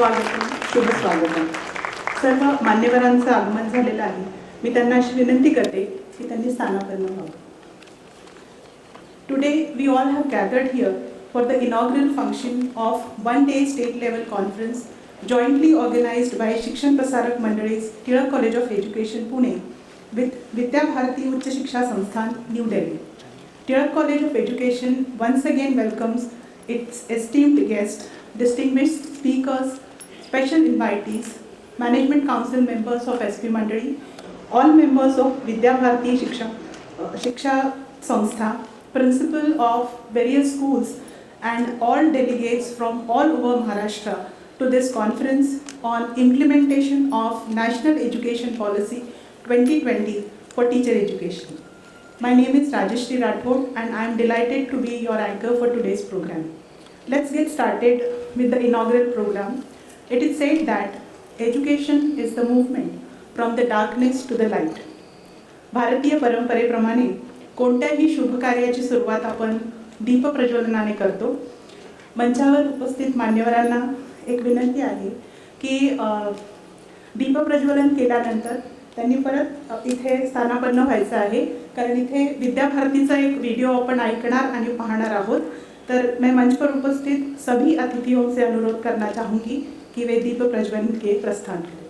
स्वागतम, शुभ स्वागतम. सर्व मान्यवरांचं आगमन झालेलं आहे. मी त्यांना अशी विनंती करते की त्यांनी स्थानापन्न व्हावं. Today we all have gathered here for the inaugural function of one-day state-level conference jointly organized by Shikshan Prasarak Mandali's Tirak College of Education, Pune with Vidya Bharati Uच्च Shiksha Sansthan, New Delhi. Tirak College of Education once again welcomes its esteemed guests, distinguished speakers, special invitees, Management Council members of SP Mandali, all members of Vidya Bharati Shiksha Sanstha, principal of various schools, and all delegates from all over Maharashtra to this conference on implementation of National Education Policy 2020 for teacher education. My name is Rajeshri Rathod and I am delighted to be your anchor for today's program. Let's get started with the inaugural program. It is said that education is the movement from the darkness to the light. भारतीय परंपरेप्रमाणे कोणत्याही शुभ कार्याची सुरुवात आपण दीप प्रज्वलनाने करतो. मंचावर उपस्थित मान्यवरांना एक विनंती आहे की दीप प्रज्वलन केल्यानंतर त्यांनी परत इथे स्थानापन्न व्हायचं आहे, कारण इथे विद्याभारतीचा एक व्हिडिओ आपण ऐकणार आणि पाहणार आहोत. तर मैं मंच पर उपस्थित सभी अतिथियों से अनुरोध करना चाहूँगी कि वे दीप प्रज्वलन के प्रस्थान करें.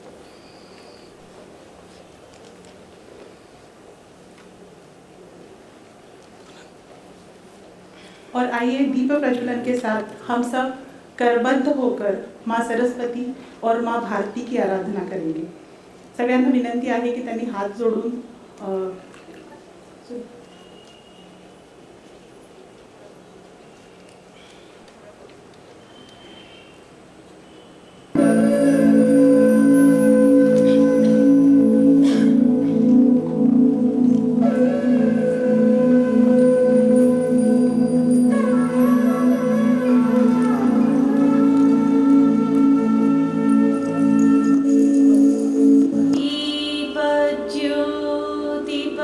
और आइए दीप प्रज्वलन के साथ हम सब करबद्ध होकर माँ सरस्वती और माँ भारती की आराधना करेंगे. सगळ्यांना विनंती आहे की त्यांनी हात जोडून दीप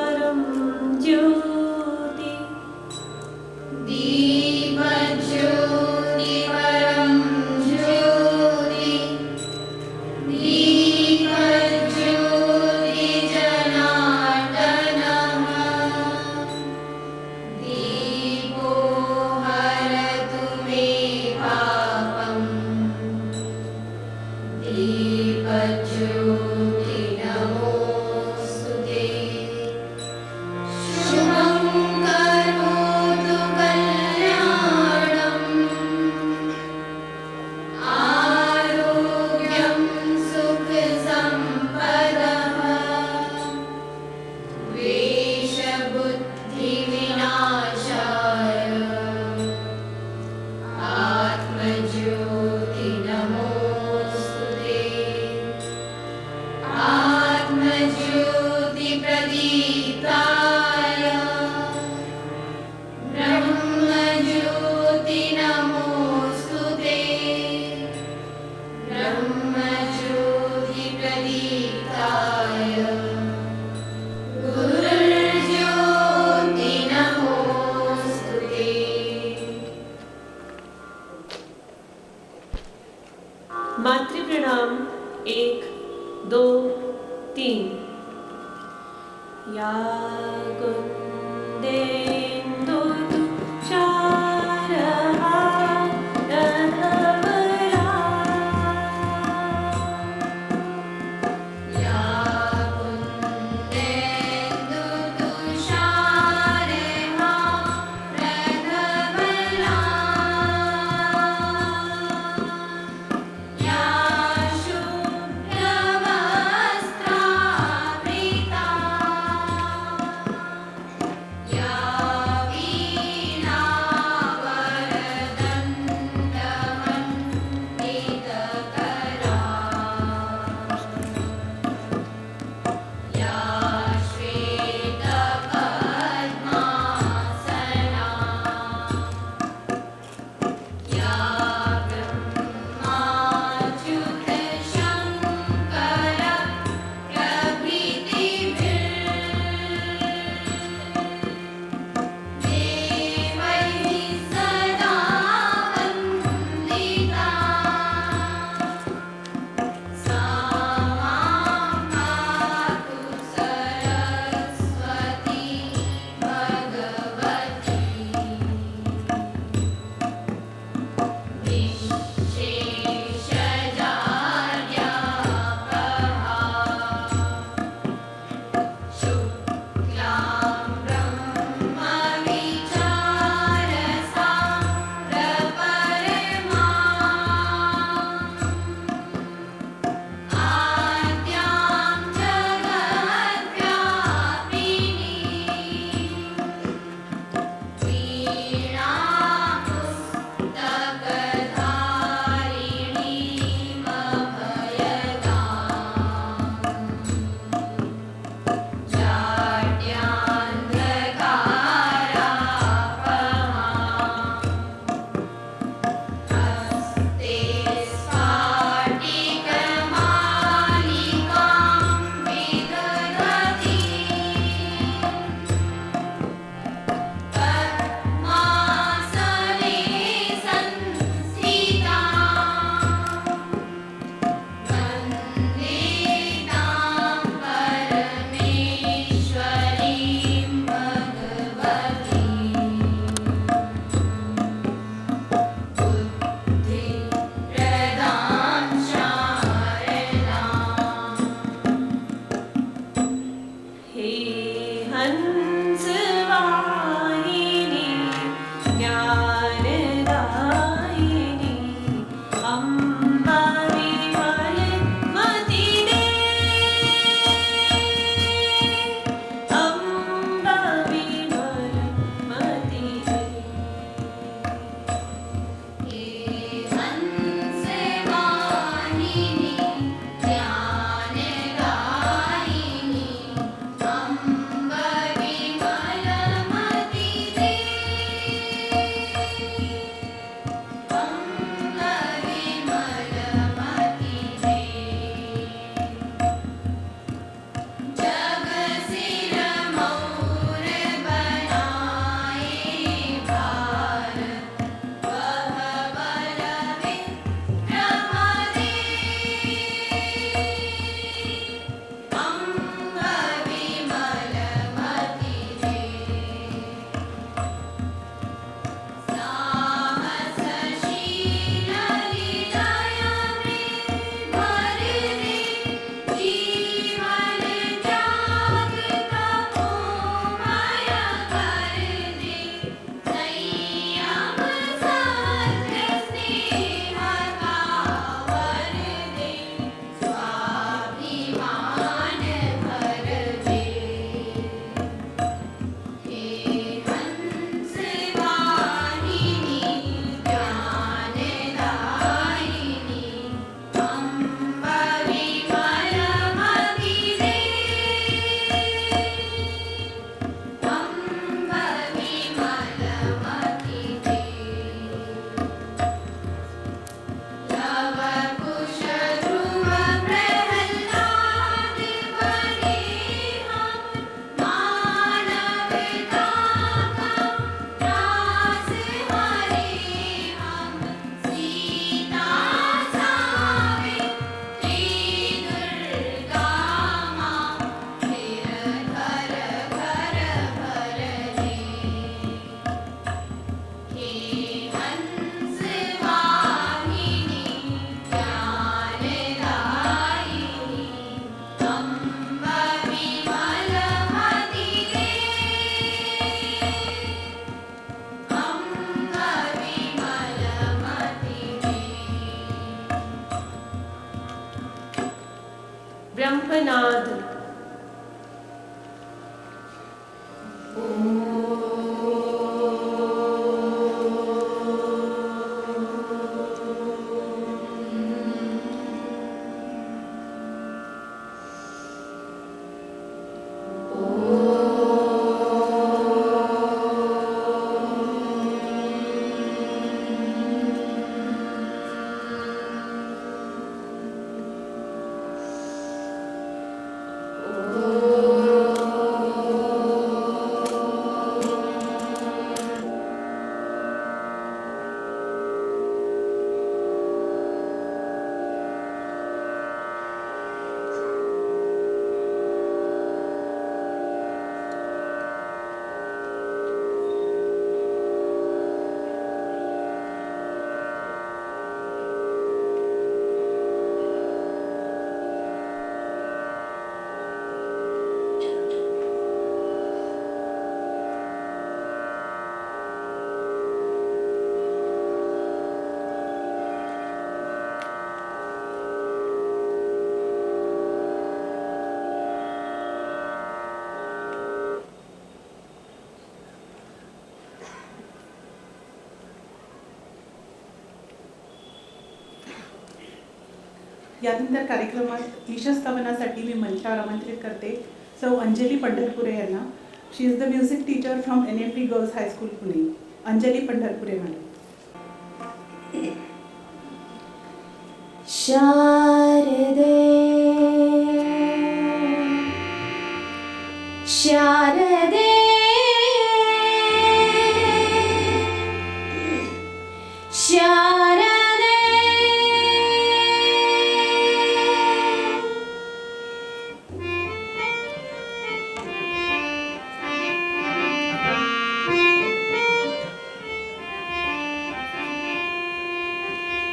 ब्रह्मनाद। यानंतर कार्यक्रमात ईशस्तवनासाठी मी मंचावर आमंत्रित करते सौ अंजली पंढरपुरे यांना. She is the music teacher from NMP girls high school Pune. Anjali Pandharpure madam. शारदे शारदे शारदे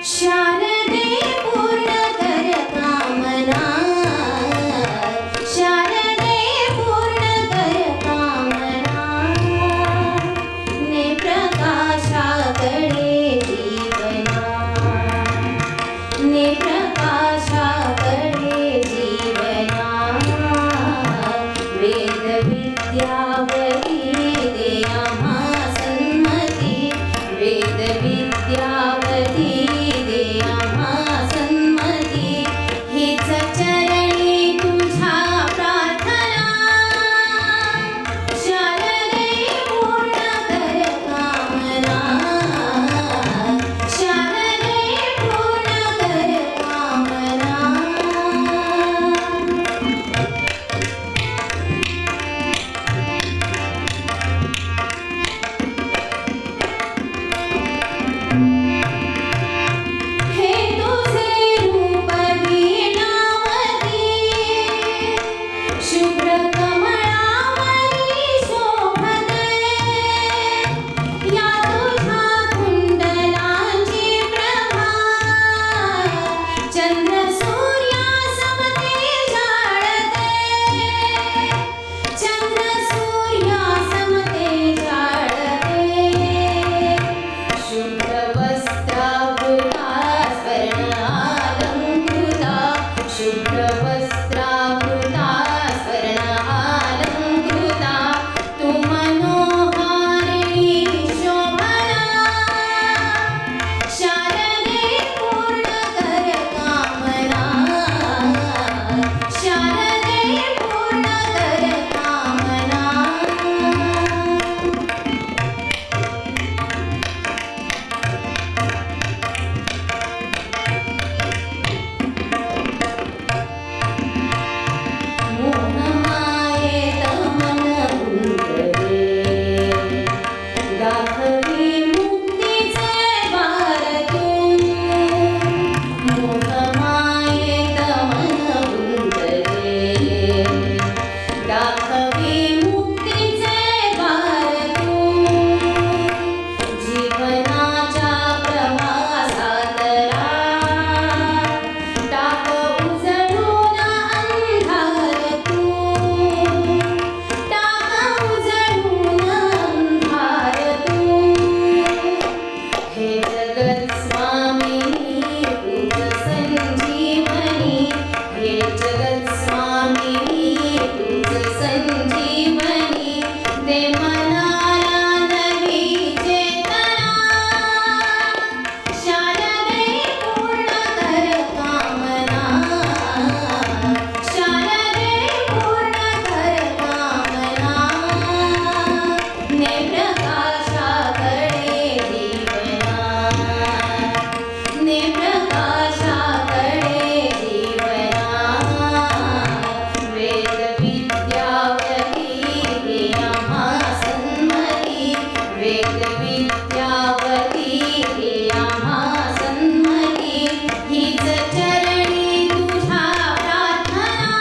शारदे पूर्ण कर कामना शारदे पूर्ण कर कामना ने प्रकाशाकडे जीवना ने प्रकाशाकडे जीवना वेद विद्यावती दे आम्हा सन्मती वेद विद्यावती दे आम्हा सन्मती हीच चरणी तुझ्या प्रार्थना शारदे पूर्ण कर कामना शारदे पूर्ण कर कामना हे तुझे रूप वीणावती शुभ्र कमळावरी शोभते या तुझ्या कुंडलांची प्रभा चंद्र सूर्यासमते जाळते चंद्र सूर्यासमते जाळते शुभ्र वस्त्रावृता स्वर्णालंकृता शुभ्र वस्त्रावृता स्वर्णालंकृता तू मनोहारिणी शोभना शारदे पूर्ण कर कामना शारदे पूर्ण कर कामना मोहमायेत मन गुंतले दाखवी मुक्तीचे द्वार तू मोहमायेत मन गुंतले दाखवी मुक्तीचे द्वार तू जीवनाच्या प्रवासात टाक उजळून अंधार तू टाक उजळून अंधार तू हे जगत स्वामिनी तुझ संजीवनी हे जगत स्वामिनी तुझ संजीवनी दे मनाला नवी चेतना शारदे पूर्ण कर कामना शारदे पूर्ण कर कामना ने प्रकाशाकडे जीवना ने प्रकाशाकडे जीवना वेद विद्यावती दे आम्हा सन्मती वेद विद्यावती दे आम्हा सन्मती हीच चरणी तुझ्या प्रार्थना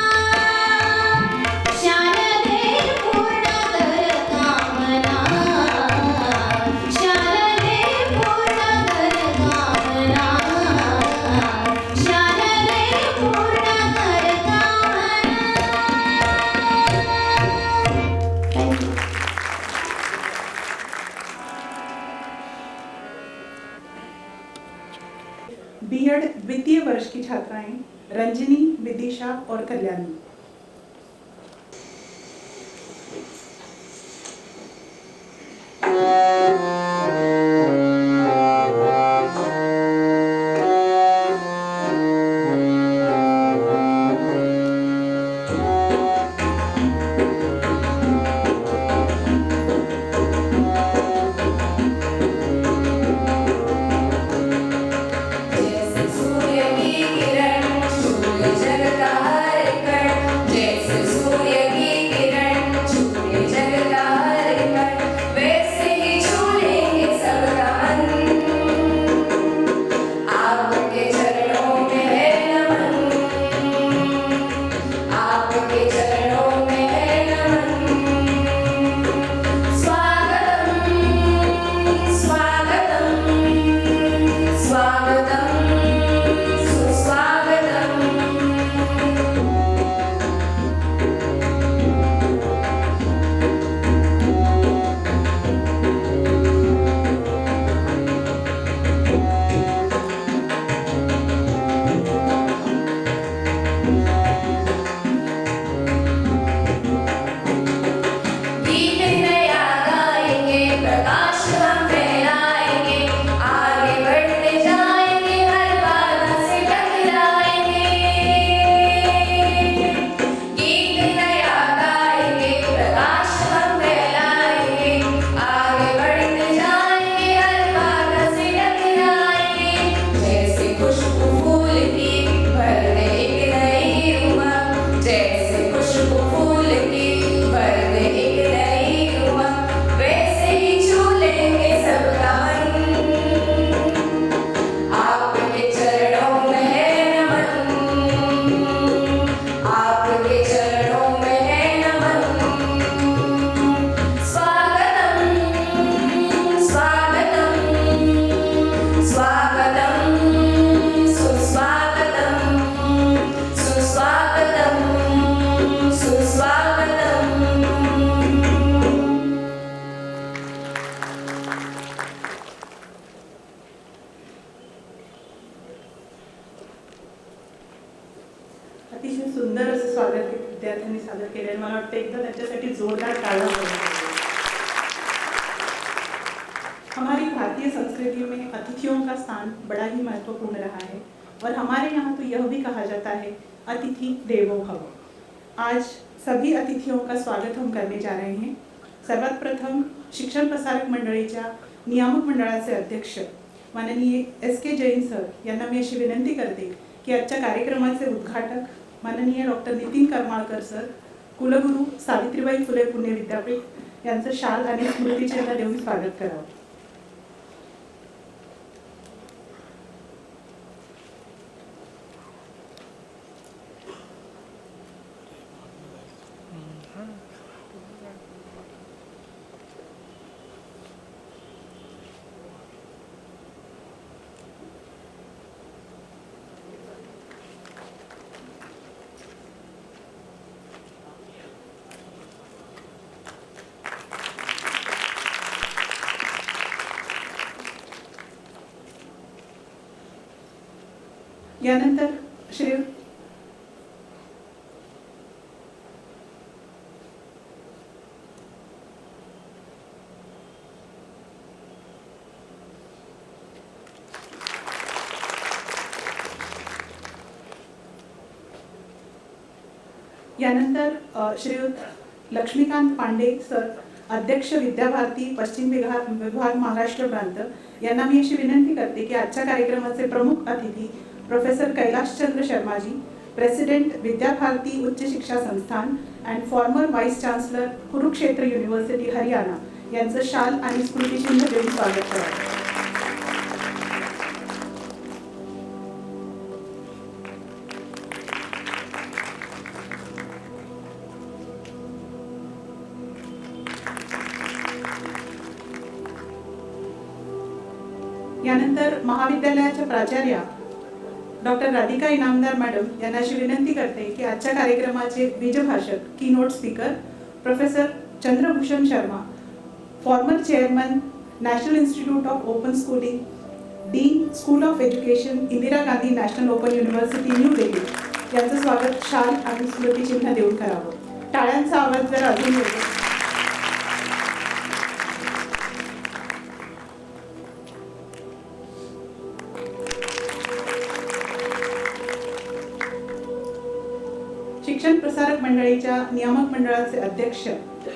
शारदे पूर्ण कर कामना शारदे पूर्ण कर कामना शारदे पूर्ण कर कामना. Thank you. B.Ed द्वितीय वर्ष की छात्राएं रंजनी, विदिशा और कल्याणी. सुंदर असं स्वागत विद्यार्थ्यांनी सादर केले आणि मला वाटतं एकदा त्यांच्यासाठी जोरदार टाळ्या वाजवा। हमारी भारतीय संस्कृति में अतिथियों का स्थान बड़ा ही महत्वपूर्ण रहा है और हमारे यहाँ तो यह भी कहा जाता है अतिथि देवो भव। आज सभी अतिथियों का स्वागत हम करने जा रहे हैं। सर्वात प्रथम शिक्षण प्रसारक मंडळीच्या नियामक मंडळाचे अध्यक्ष माननीय SK जैन सर यांना मी अशी विनंती करते की आजच्या कार्यक्रमाचे उद्घाटक माननीय डॉक्टर नितीन करमाळकर सर, कुलगुरू सावित्रीबाई फुले पुणे विद्यापीठ यांचं शाल आणि स्मृतिचिन्ह देऊन स्वागत करावं। यानंतर श्री श्रीयुत लक्ष्मीकांत पांडे सर, अध्यक्ष विद्याभारती पश्चिम विभाग महाराष्ट्र प्रांत यांना मी अशी विनंती करते की आजच्या कार्यक्रमाचे प्रमुख अतिथी प्रोफेसर कैलाशचंद्र शर्माजी, प्रेसिडेंट विद्याभारती उच्च शिक्षा संस्थान and farmer vice chancellor Kurukshetra university Haryana यांचं शाल आणि स्मृतिचिन्ह देऊन स्वागत करावे। यानंतर महाविद्यालयाच्या प्राचार्या डॉक्टर राधिका इनामदार मॅडम यांना अशी विनंती करते की आजच्या कार्यक्रमाचे बीजभाषक keynote speaker professor Chandrabhushan Sharma, former chairman national institute of open schooling, dean school of education Indira Gandhi national open university new Delhi यांचं स्वागत शाल आणि स्मृतिचिन्ह देऊन करावं। टाळ्यांचा आवाज जर अजून येतो। शिक्षण प्रसारक मंडळीच्या नियामक मंडळाचे अध्यक्ष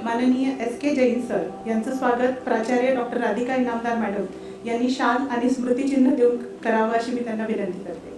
माननीय SK जैन सर यांचं स्वागत प्राचार्य डॉक्टर राधिका इनामदार मॅडम यांनी शाल आणि स्मृतिचिन्ह देऊन करावं अशी मी त्यांना विनंती करते।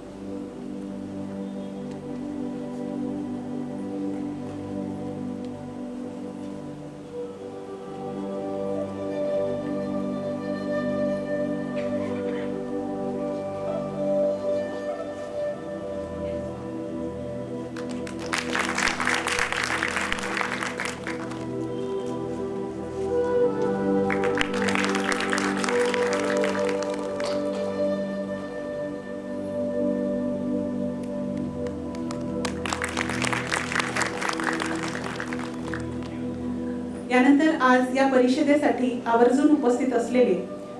यानंतर आज या परिषदेसाठी आवर्जून उपस्थित असलेले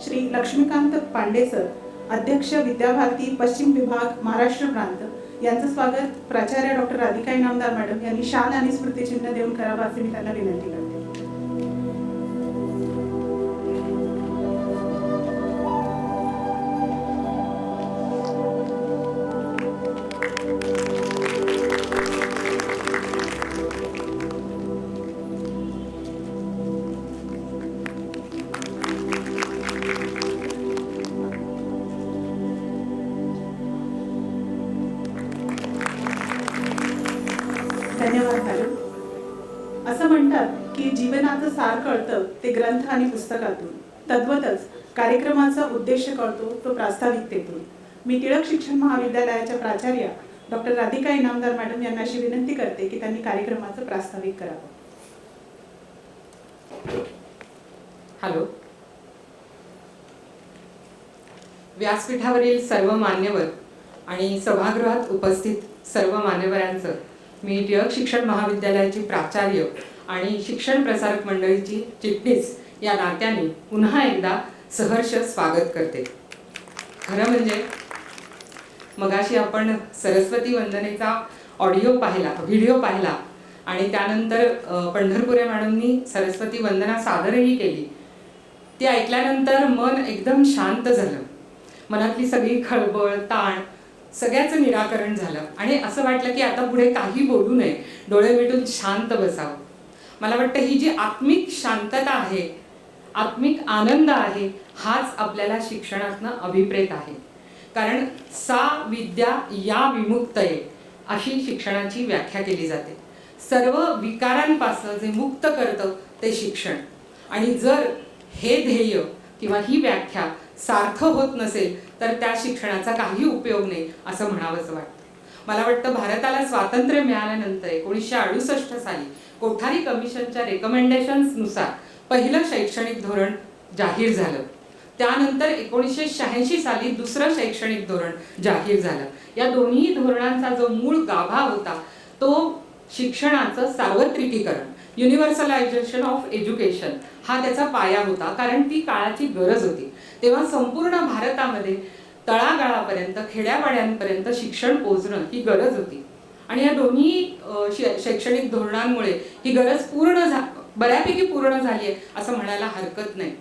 श्री लक्ष्मीकांत पांडे सर, अध्यक्ष विद्याभारती पश्चिम विभाग महाराष्ट्र प्रांत यांचं स्वागत प्राचार्य डॉक्टर राधिका इनामदार मॅडम यांनी शाल आणि स्मृतिचिन्ह देऊन करावं असे मी त्यांना विनंती करते। धन्यवाद मॅडम। असं म्हणतात की जीवनाचं सार कळतं ते ग्रंथ आणि पुस्तकातून, तद्वतच कार्यक्रमाचा उद्देश कळतो तो प्रास्ताविकतेतून। मी टिळक शिक्षण महाविद्यालयाच्या प्राचार्या डॉक्टर राधिका इनामदार मॅडम यांना अशी विनंती करते की त्यांनी कार्यक्रमाचं प्रास्ताविक करावं। हॅलो, व्यासपीठावरील सर्व मान्यवर आणि सभागृहात उपस्थित सर्व मान्यवरांचं मी टिळक शिक्षण महाविद्यालयाची प्राचार्य आणि शिक्षण प्रसारक मंडळीची चिटणीस या नात्याने पुन्हा एकदा सहर्ष स्वागत करते। खरं म्हणजे मगाशी आपण सरस्वती वंदनेचा ऑडिओ पाहिला, व्हिडिओ पाहिला आणि त्यानंतर पंढरपुरे मॅडमनी सरस्वती वंदना सादरही केली. ती ऐकल्यानंतर मन एकदम शांत झालं. मनातली सगळी खळबळ, ताण सगळ्याचं निराकरण झालं आणि असं वाटलं की आता पुढे काही बोलू नये, डोळे मिटून शांत बसावं. मला वाटतं ही जी आत्मिक शांतता आहे, आत्मिक आनंद आहे, हाच आपल्याला शिक्षणातनं अभिप्रेत आहे. कारण सा विद्या या विमुक्तये अशी शिक्षणाची व्याख्या केली जाते. सर्व विकारांपासून जे मुक्त करतं ते शिक्षण. आणि जर हे ध्येय किंवा ही व्याख्या सार्थ होत नसेल तर त्या शिक्षणाचा काही उपयोग नाही असं म्हणावंसं वाटतं. मला वाटतं भारताला स्वातंत्र्य मिळाल्यानंतर 1968 साली कोठारी कमिशनच्या रेकमेंडेशन्सनुसार पहिलं शैक्षणिक धोरण जाहीर झालं. त्यानंतर 1986 साली दुसरं शैक्षणिक धोरण जाहीर झालं. या दोन्ही धोरणांचा जो मूळ गाभा होता तो शिक्षणाचं सार्वत्रिकीकरण, युनिव्हर्सलायझेशन ऑफ एज्युकेशन हा त्याचा पाया होता. कारण ती काळाची गरज होती. तेव्हा संपूर्ण भारतामध्ये तळागाळापर्यंत, खेड्यापाड्यांपर्यंत शिक्षण पोहोचणं ही गरज होती. आणि या दोन्ही शैक्षणिक धोरणांमुळे ही गरज बऱ्यापैकी पूर्ण झाली आहे असं म्हणायला हरकत नाही.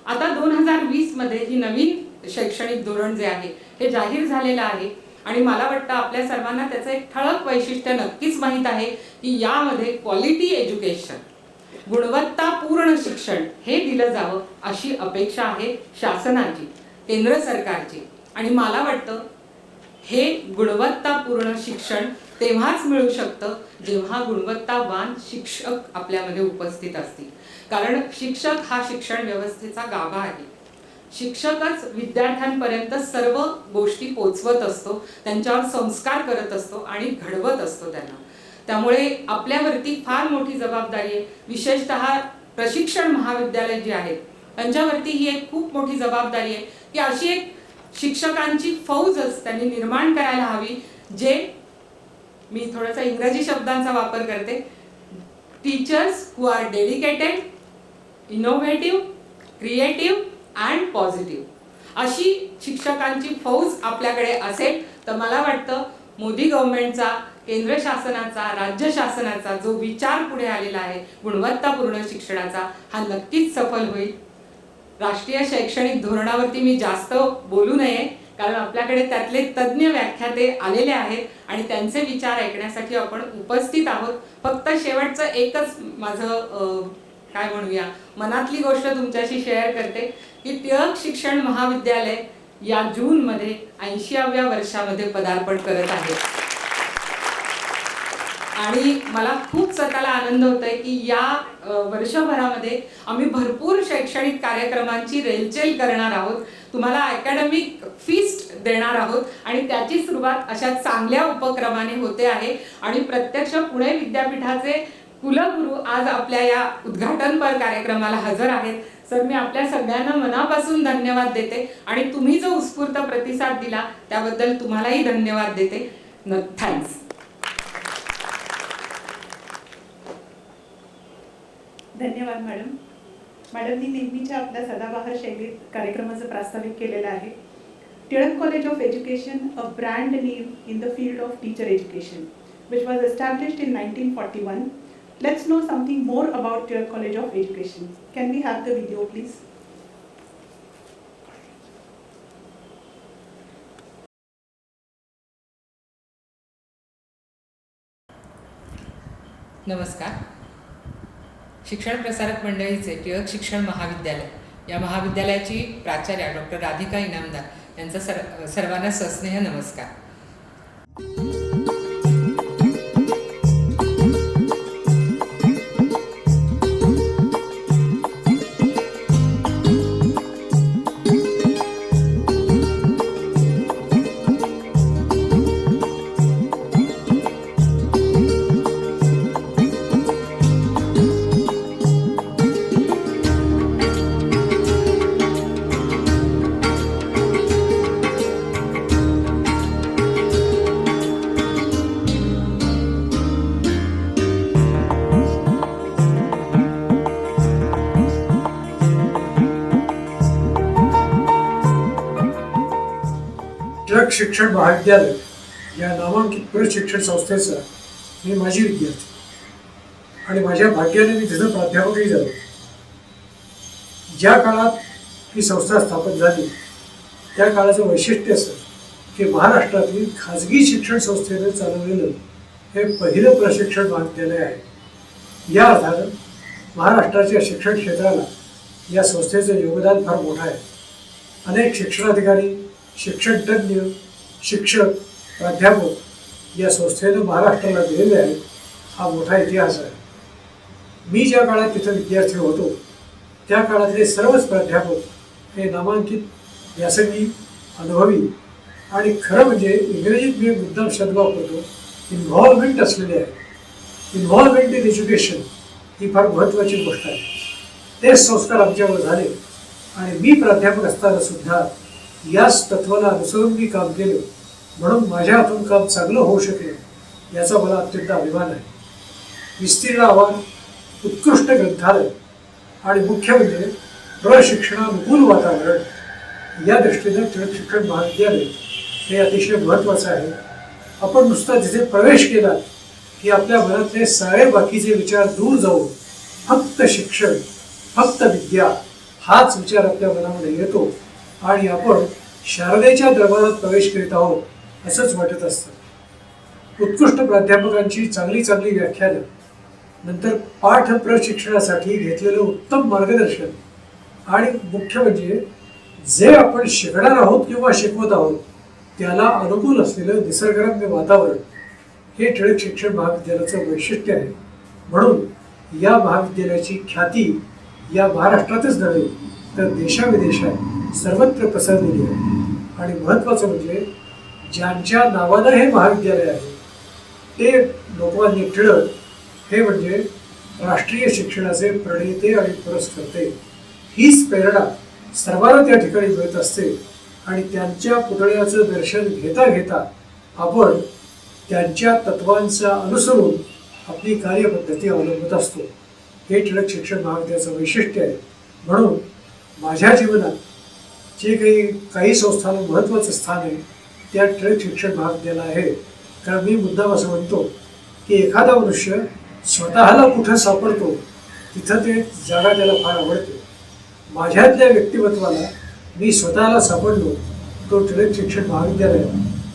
आता 2020 मध्ये ही नवीन शैक्षणिक धोरण जे आहे हे जाहीर झालेलं आहे आणि मला वाटतं आपल्या सर्वांना त्याचं एक ठळक वैशिष्ट्य नक्कीच माहीत आहे की यामध्ये क्वालिटी एज्युकेशन, गुणवत्तापूर्ण शिक्षण हे दिलं जावं अशी अपेक्षा आहे शासनाची, केंद्र सरकारची. आणि मला वाटतं हे गुणवत्तापूर्ण शिक्षण तेव्हाच मिळू शकतं जेव्हा गुणवत्तावान शिक्षक आपल्यामध्ये उपस्थित असतील. कारण शिक्षक हा शिक्षण व्यवस्थेचा गाभा आहे. शिक्षकच विद्यार्थ्यांपर्यंत सर्व गोष्टी पोचवत असतो, त्यांच्यावर संस्कार करत असतो आणि घडवत असतो त्यांना. त्यामुळे आपल्यावरती फार मोठी जबाबदारी आहे. विशेषतः प्रशिक्षण महाविद्यालय जे आहेत त्यांच्यावरती ही एक खूप मोठी जबाबदारी आहे की अशी एक शिक्षकांची फौजच त्यांनी निर्माण करायला हवी, जे मी थोडासा इंग्रजी शब्दांचा वापर करते, teachers who are dedicated, innovative, creative and positive अशी शिक्षकांची फौज आपल्याकडे असेल तर मला वाटतं मोदी गव्हर्नमेंटचा, केंद्र शासनाचा, राज्य शासनाचा जो विचार पुढे आलेला आहे गुणवत्तापूर्ण शिक्षणाचा हा नक्कीच सफल होईल. राष्ट्रीय शैक्षणिक धोरणावरती मी जास्त बोलू नये कारण आपल्याकडे त्यातले तज्ज्ञ व्याख्याते आलेले आहेत आणि त्यांचे विचार ऐकण्यासाठी आपण उपस्थित आहोत. फक्त शेवटचं एकच माझं काय म्हणूया मनातली गोष्ट तुमच्याशी शेअर करते की टिळक शिक्षण महाविद्यालय या जूनमध्ये 80व्या वर्षामध्ये पदार्पण करत आहे. आणि मला खूप स्वतःला आनंद होतोय की या वर्षभरामध्ये आम्ही भरपूर शैक्षणिक कार्यक्रमांची रेलचेल करणार आहोत, तुम्हाला अकॅडमिक फीस्ट देणार आहोत आणि त्याची सुरुवात अशा चांगल्या उपक्रमाने होते आहे. आणि प्रत्यक्ष पुणे विद्यापीठाचे कुलगुरू आज आपल्या या उद्घाटनपर कार्यक्रमाला हजर आहेत. सर, मी आपल्या सगळ्यांना मनापासून धन्यवाद देते आणि तुम्ही जो उत्स्फूर्त प्रतिसाद दिला त्याबद्दल तुम्हालाही धन्यवाद देते. थँक्स. धन्यवाद मॅडम. मॅडमनी नेहमीच्या आपल्या सदाबहार शैलीत कार्यक्रमाचं प्रास्ताविक केलेलं आहे. Tilak college of education, a brand name in the field of teacher education, which was established in 1941. Let's know something more about Tirak College of Education. Can we have the video, please? नमस्कार. शिक्षण प्रसारक मंडळीचे टिळक शिक्षण महाविद्यालय या महाविद्यालयाची प्राचार्या doctor Radhika Inamdar यांचा सर्वांना सस्नेह नमस्कार. टिळक शिक्षण महाविद्यालय या नामांकित प्रशिक्षण संस्थेचा मी माजी विद्यार्थी आणि माझ्या भाग्याने मी तिथं प्राध्यापकही झालो. ज्या काळात ही संस्था स्थापन झाली त्या काळाचं वैशिष्ट्य असं की महाराष्ट्रातील खाजगी शिक्षण संस्थेने चालवलेलं हे पहिलं प्रशिक्षण महाविद्यालय आहे. या अर्थानं महाराष्ट्राच्या शिक्षण क्षेत्राला या संस्थेचं योगदान फार मोठं आहे. अनेक शिक्षणाधिकारी, शिक्षण तज्ज्ञ, शिक्षक, प्राध्यापक या संस्थेनं महाराष्ट्राला दिलेले आहेत. हा मोठा इतिहास आहे. मी ज्या काळात तिथं विद्यार्थी होतो त्या काळातले सर्वच प्राध्यापक हे नामांकित, व्यासंगी, अनुभवी आणि खरं म्हणजे इंग्रजीत मी मुद्दाम शब्द वापरतो, इन्व्हॉल्वमेंट असलेले आहे. इन्व्हॉल्वमेंट इन एज्युकेशन ही फार महत्त्वाची गोष्ट आहे. तेच संस्कार आमच्यावर झाले आणि मी प्राध्यापक असताना सुद्धा याच तत्वाला अनुसरून मी काम केलं, म्हणून माझ्या हातून काम चांगलं होऊ शकेल याचा मला अत्यंत अभिमान आहे. विस्तीर्ण आव्हान, उत्कृष्ट ग्रंथालय आणि मुख्य म्हणजे प्रशिक्षणानुकूल वातावरण या दृष्टीनं टिळक शिक्षण महाविद्यालय हे अतिशय महत्त्वाचं आहे. आपण नुसता तिथे प्रवेश केला की आपल्या मनातले सारे बाकीचे विचार दूर जाऊन फक्त शिक्षण, फक्त विद्या हाच विचार आपल्या मनामध्ये येतो आणि आपण शारदेच्या दरबारात प्रवेश करीत आहोत असंच वाटत असतं. उत्कृष्ट प्राध्यापकांची चांगली चांगली व्याख्यानं, नंतर पाठ प्रशिक्षणासाठी घेतलेलं उत्तम मार्गदर्शन आणि मुख्य म्हणजे जे आपण शिकणार आहोत किंवा शिकवत आहोत त्याला अनुकूल असलेलं निसर्गरम्य वातावरण हे टिळक शिक्षण महाविद्यालयाचं वैशिष्ट्य आहे. म्हणून या महाविद्यालयाची ख्याती या महाराष्ट्रातच नव्हे तर देशाविदेशात सर्वत्र पसरलेली आहे. आणि महत्त्वाचं म्हणजे ज्यांच्या नावानं हे महाविद्यालय आहे ते लोकमान्य टिळक हे म्हणजे राष्ट्रीय शिक्षणाचे प्रणेते आणि पुरस्कर्ते. हीच प्रेरणा सर्वांना त्या ठिकाणी मिळत असते आणि त्यांच्या पुतळ्याचं दर्शन घेता घेता आपण त्यांच्या तत्वांचा अनुसरून आपली कार्यपद्धती अवलंबत असतो. हे टिळक शिक्षण महाविद्यालयाचं वैशिष्ट्य आहे. म्हणून माझ्या जीवनात जे काही संस्थांना महत्त्वाचं स्थान आहे त्या टिळक शिक्षण महाविद्यालय आहे. कारण मी मुद्दाम असं म्हणतो की एखादा मनुष्य स्वतःला कुठं सापडतो तिथं ते जागा त्याला फार आवडते. माझ्यातल्या व्यक्तिमत्वाला मी स्वतःला सापडलो तो टिळक शिक्षण महाविद्यालय,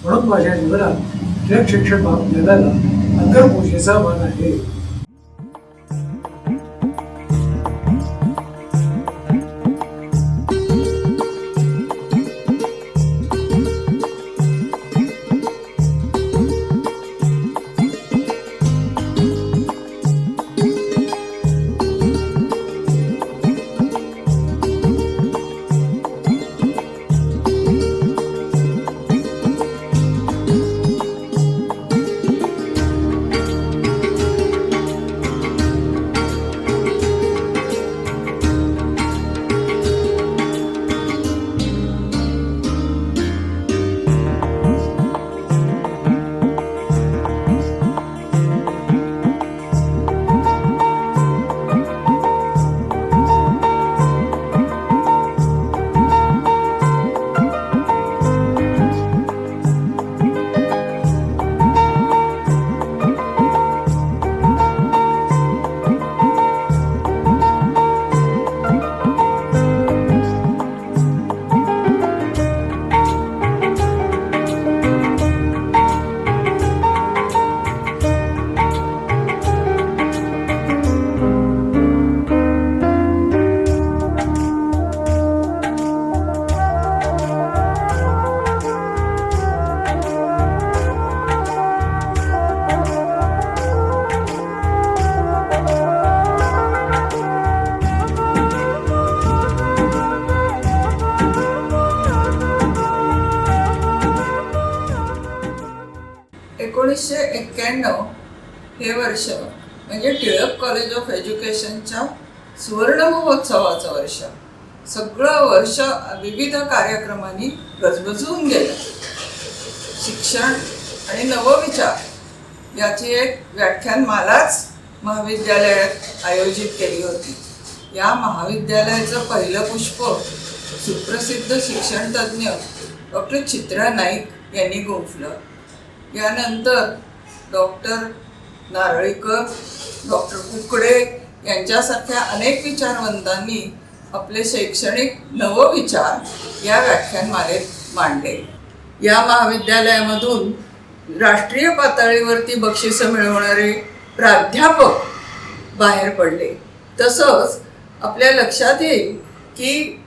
म्हणून माझ्या जीवनात टिळक शिक्षण महाविद्यालयाला अग्रपूजेचा मान आहे. हे वर्ष म्हणजे टिळक कॉलेज ऑफ एज्युकेशनच्या सुवर्ण महोत्सवाचं वर्ष. सगळं वर्ष विविध कार्यक्रमांनी गजबजून गेलं. शिक्षण आणि नवविचार याची एक व्याख्यानमालाच महाविद्यालयात आयोजित केली होती. या महाविद्यालयाचं पहिलं पुष्प सुप्रसिद्ध शिक्षणतज्ज्ञ डॉक्टर चित्रा नाईक यांनी गुंफलं. यानंतर डॉक्टर नारळीकर, डॉक्टर कुकडे यांच्यासारख्या अनेक विचारवंतांनी आपले शैक्षणिक नवविचार या व्याख्यानमालेत मांडले. या महाविद्यालयामधून राष्ट्रीय पातळीवरती बक्षिसं मिळवणारे प्राध्यापक बाहेर पडले. तसंच आपल्या लक्षात येईल की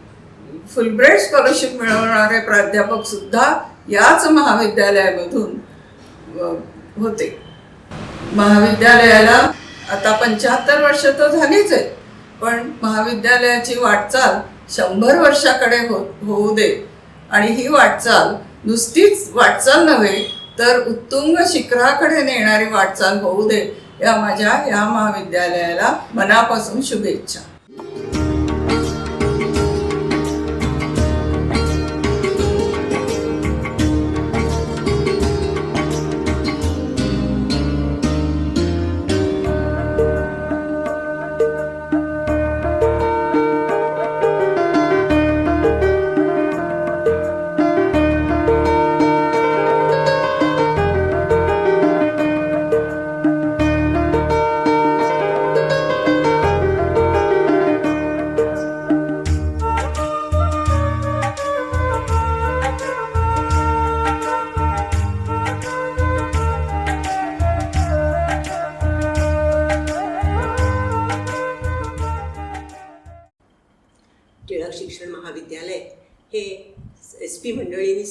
फुलब्राईट स्कॉलरशिप मिळवणारे प्राध्यापक सुद्धा याच महाविद्यालयामधून होते. महाविद्यालयाला आता 75 वर्ष तर झालीच आहे, पण महाविद्यालयाची वाटचाल 100 वर्षाकडे होऊ दे आणि ही वाटचाल नुसतीच वाटचाल नव्हे तर उत्तुंग शिखराकडे नेणारी वाटचाल होऊ दे या माझ्या या महाविद्यालयाला मनापासून शुभेच्छा. टिळक शिक्षण महाविद्यालय हे SP मंडळींनी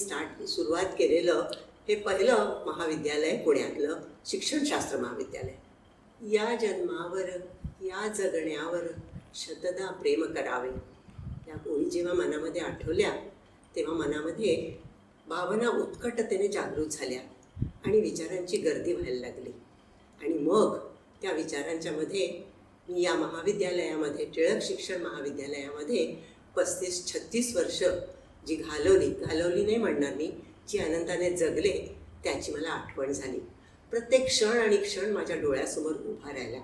सुरुवात केलेलं हे पहिलं महाविद्यालय पुण्यातलं शिक्षणशास्त्र महाविद्यालय. या जन्मावर या जगण्यावर शतदा प्रेम करावे या ओळी जेव्हा मनामध्ये आठवल्या तेव्हा मनामध्ये भावना उत्कटतेने जागृत झाल्या आणि विचारांची गर्दी व्हायला लागली. आणि मग त्या विचारांच्या मध्ये मी या महाविद्यालयामध्ये टिळक शिक्षण महाविद्यालयामध्ये 35-36 वर्ष जी घालवली नाही म्हणणार मी, जी आनंदाने जगले त्याची मला आठवण झाली. प्रत्येक क्षण आणि क्षण माझ्या डोळ्यासमोर उभा राहिला.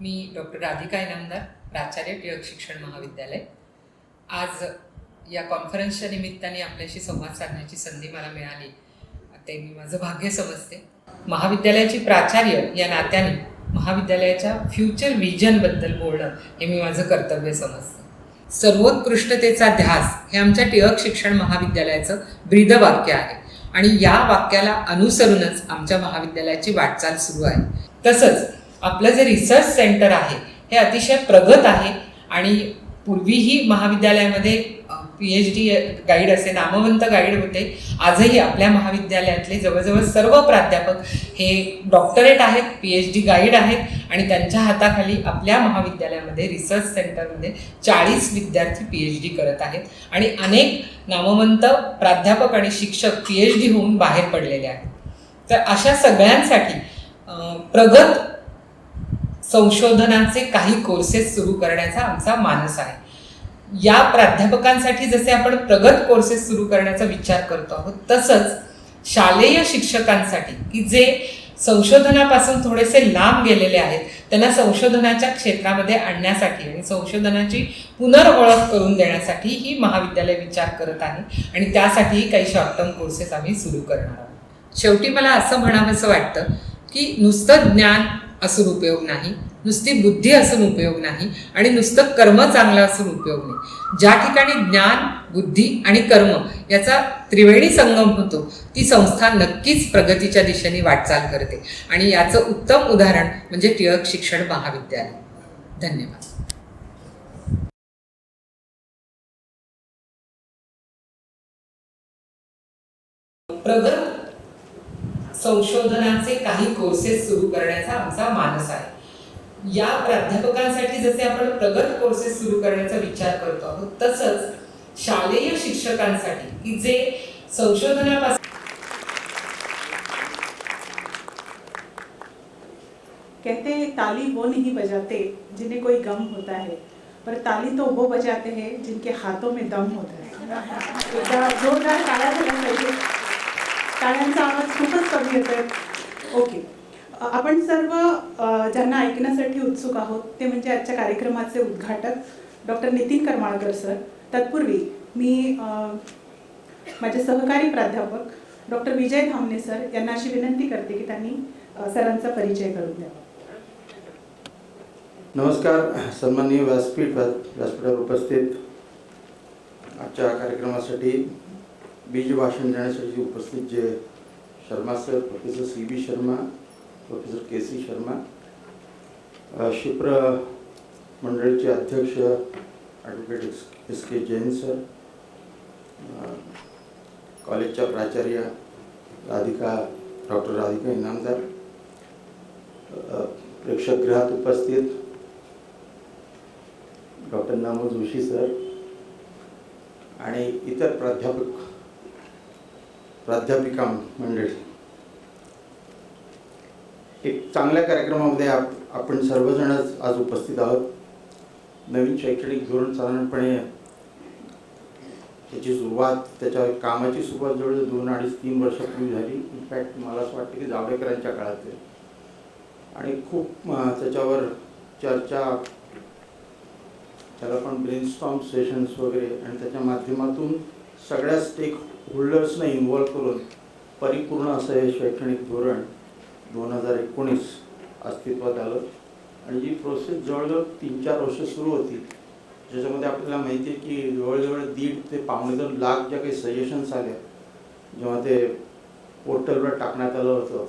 मी डॉक्टर राधिका इनामदार, प्राचार्य टिळक शिक्षण महाविद्यालय. आज या कॉन्फरन्सच्या निमित्ताने आपल्याशी संवाद साधण्याची संधी मला मिळाली ते मी माझं भाग्य समजते. महाविद्यालयाची प्राचार्य या नात्याने महाविद्यालयाच्या फ्युचर व्हिजनबद्दल बोलणं हे मी माझं कर्तव्य समजते. सर्वोत्कृष्टतेचा ध्यास हे आमच्या टिळक शिक्षण महाविद्यालयाचं ब्रीदवाक्य आहे आणि या वाक्याला अनुसरूनच आमच्या महाविद्यालयाची वाटचाल सुरू आहे. तसंच आपलं जे रिसर्च सेंटर आहे हे अतिशय प्रगत आहे आणि पूर्वीही महाविद्यालयामध्ये PhD गाईड असे नामवंत गाईड होते. आजही आपल्या महाविद्यालयातले जवळजवळ सर्व प्राध्यापक हे डॉक्टरेट आहेत, PhD गाईड आहेत आणि त्यांच्या हाताखाली आपल्या महाविद्यालयामध्ये रिसर्च सेंटरमध्ये 40 विद्यार्थी PhD करत आहेत आणि अनेक नामवंत प्राध्यापक आणि शिक्षक PhD होऊन बाहेर पडलेले आहेत. तर अशा सगळ्यांसाठी प्रगत संशोधनाचे काही कोर्सेस सुरू करण्याचा आमचा मानस आहे. या प्राध्यापकांसाठी जसे आपण प्रगत कोर्सेस सुरू करण्याचा विचार करतो आहोत तसंच शालेय शिक्षकांसाठी की जे संशोधनापासून थोडेसे लांब गेलेले आहेत त्यांना संशोधनाच्या क्षेत्रामध्ये आणण्यासाठी आणि संशोधनाची पुनर्ओळख करून देण्यासाठी ही महाविद्यालय विचार करत आहे आणि त्यासाठीही काही शॉर्ट टर्म कोर्सेस आम्ही सुरू करणार आहोत. शेवटी मला असं म्हणावंसं वाटतं की नुसतं ज्ञान असून उपयोग नाही, नुसती बुद्धी असून उपयोग नाही आणि नुसतं कर्म चांगलं असून उपयोग नाही. ज्या ठिकाणी ज्ञान, बुद्धी आणि कर्म याचा त्रिवेणी संगम होतो ती संस्था नक्कीच प्रगतीच्या दिशेने वाटचाल करते आणि याचं उत्तम उदाहरण म्हणजे टिळक शिक्षण महाविद्यालय. धन्यवाद. प्रगत संशोधनाचे काही कोर्सेस सुरू करण्याचा आमचा मानस आहे. या प्राध्यापकांसाठी जसे आपण प्रगत कोर्सेस सुरू करण्याचा विचार करतो आहोत तसंच शालेय शिक्षकांसाठी की जे संशोधनापासून कहते हैं ताली वो नहीं बजाते जिन्हें कोई गम होता है, पर ताली तो वो बजाते हैं जिनके हाथों में दम होता है. एकदा जोरदार टाळ्या झाल्या पाहिजे. टाळ्यांचा आवाज खूपच कमी येतोय. ओके. आपण सर्व ज्यांना ऐकण्यासाठी उत्सुक आहोत ते म्हणजे आजच्या कार्यक्रमाचे उद्घाटक डॉक्टर नितीन करमाळकर सर. तत्पूर्वी मी माझे सहकारी प्राध्यापक डॉक्टर विजय धामणे सर यांना अशी विनंती करते की त्यांनी सरांचा परिचय करून द्यावा. नमस्कार. सन्माननीय व्यासपीठावर उपस्थित आजच्या कार्यक्रमासाठी बीज भाषण देण्यासाठी उपस्थित जे Sharma sir, professor CB Sharma, professor KC Sharma, शिप्र मंडळीचे अध्यक्ष ॲडव्होकेट SK जैन सर, कॉलेजच्या प्राचार्य डॉक्टर राधिका इनामदार, प्रेक्षकगृहात उपस्थित डॉक्टर नामो जोशी सर आणि इतर प्राध्यापिका मंडळी, एक चांगल्या कार्यक्रमामध्ये आपण सर्वजणच आज उपस्थित आहोत. नवीन शैक्षणिक धोरण साधारणपणे त्याची सुरुवात, त्याच्या कामाची सुरुवात जवळजवळ 2-2.5-3 वर्षापूर्वी झाली. इनफॅक्ट मला असं वाटतं की जावडेकरांच्या काळात आहे आणि खूप त्याच्यावर चर्चा, त्याला पण ब्रेनस्टॉर्म सेशन्स वगैरे आणि त्याच्या माध्यमातून सगळ्या स्टेक होल्डर्सना इन्व्हॉल्व करून परिपूर्ण असं हे शैक्षणिक धोरण 2019 अस्तित्वात आलं. आणि जी प्रोसेस जवळजवळ 3-4 वर्ष सुरू होती, ज्याच्यामध्ये आपल्याला माहिती आहे की जवळजवळ 1.5 ते 2.25 लाख ज्या काही सजेशन्स आल्या, जेव्हा ते पोर्टलवर टाकण्यात आलं होतं,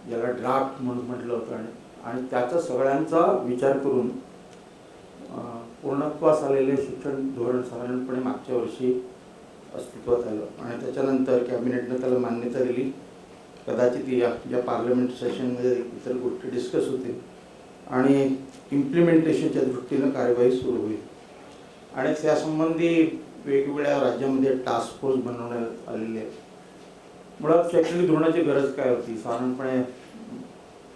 ज्याला ड्राफ्ट म्हणून म्हटलं होतं, आणि त्याचा सगळ्यांचा विचार करून पूर्णत्वास आलेले शिक्षण धोरण साधारणपणे मागच्या वर्षी अस्तित्वात आलं आणि त्याच्यानंतर कॅबिनेटनं त्याला मान्यता दिली. कदाचित या पार्लमेंट सेशनमध्ये इतर गोष्टी डिस्कस होतील आणि इम्प्लिमेंटेशनच्या दृष्टीनं कार्यवाही सुरू होईल. आणि त्यासंबंधी वेगवेगळ्या राज्यामध्ये टास्क फोर्स बनवण्यात आलेली आहे. मुळात शैक्षणिक धोरणाची गरज काय होती? साधारणपणे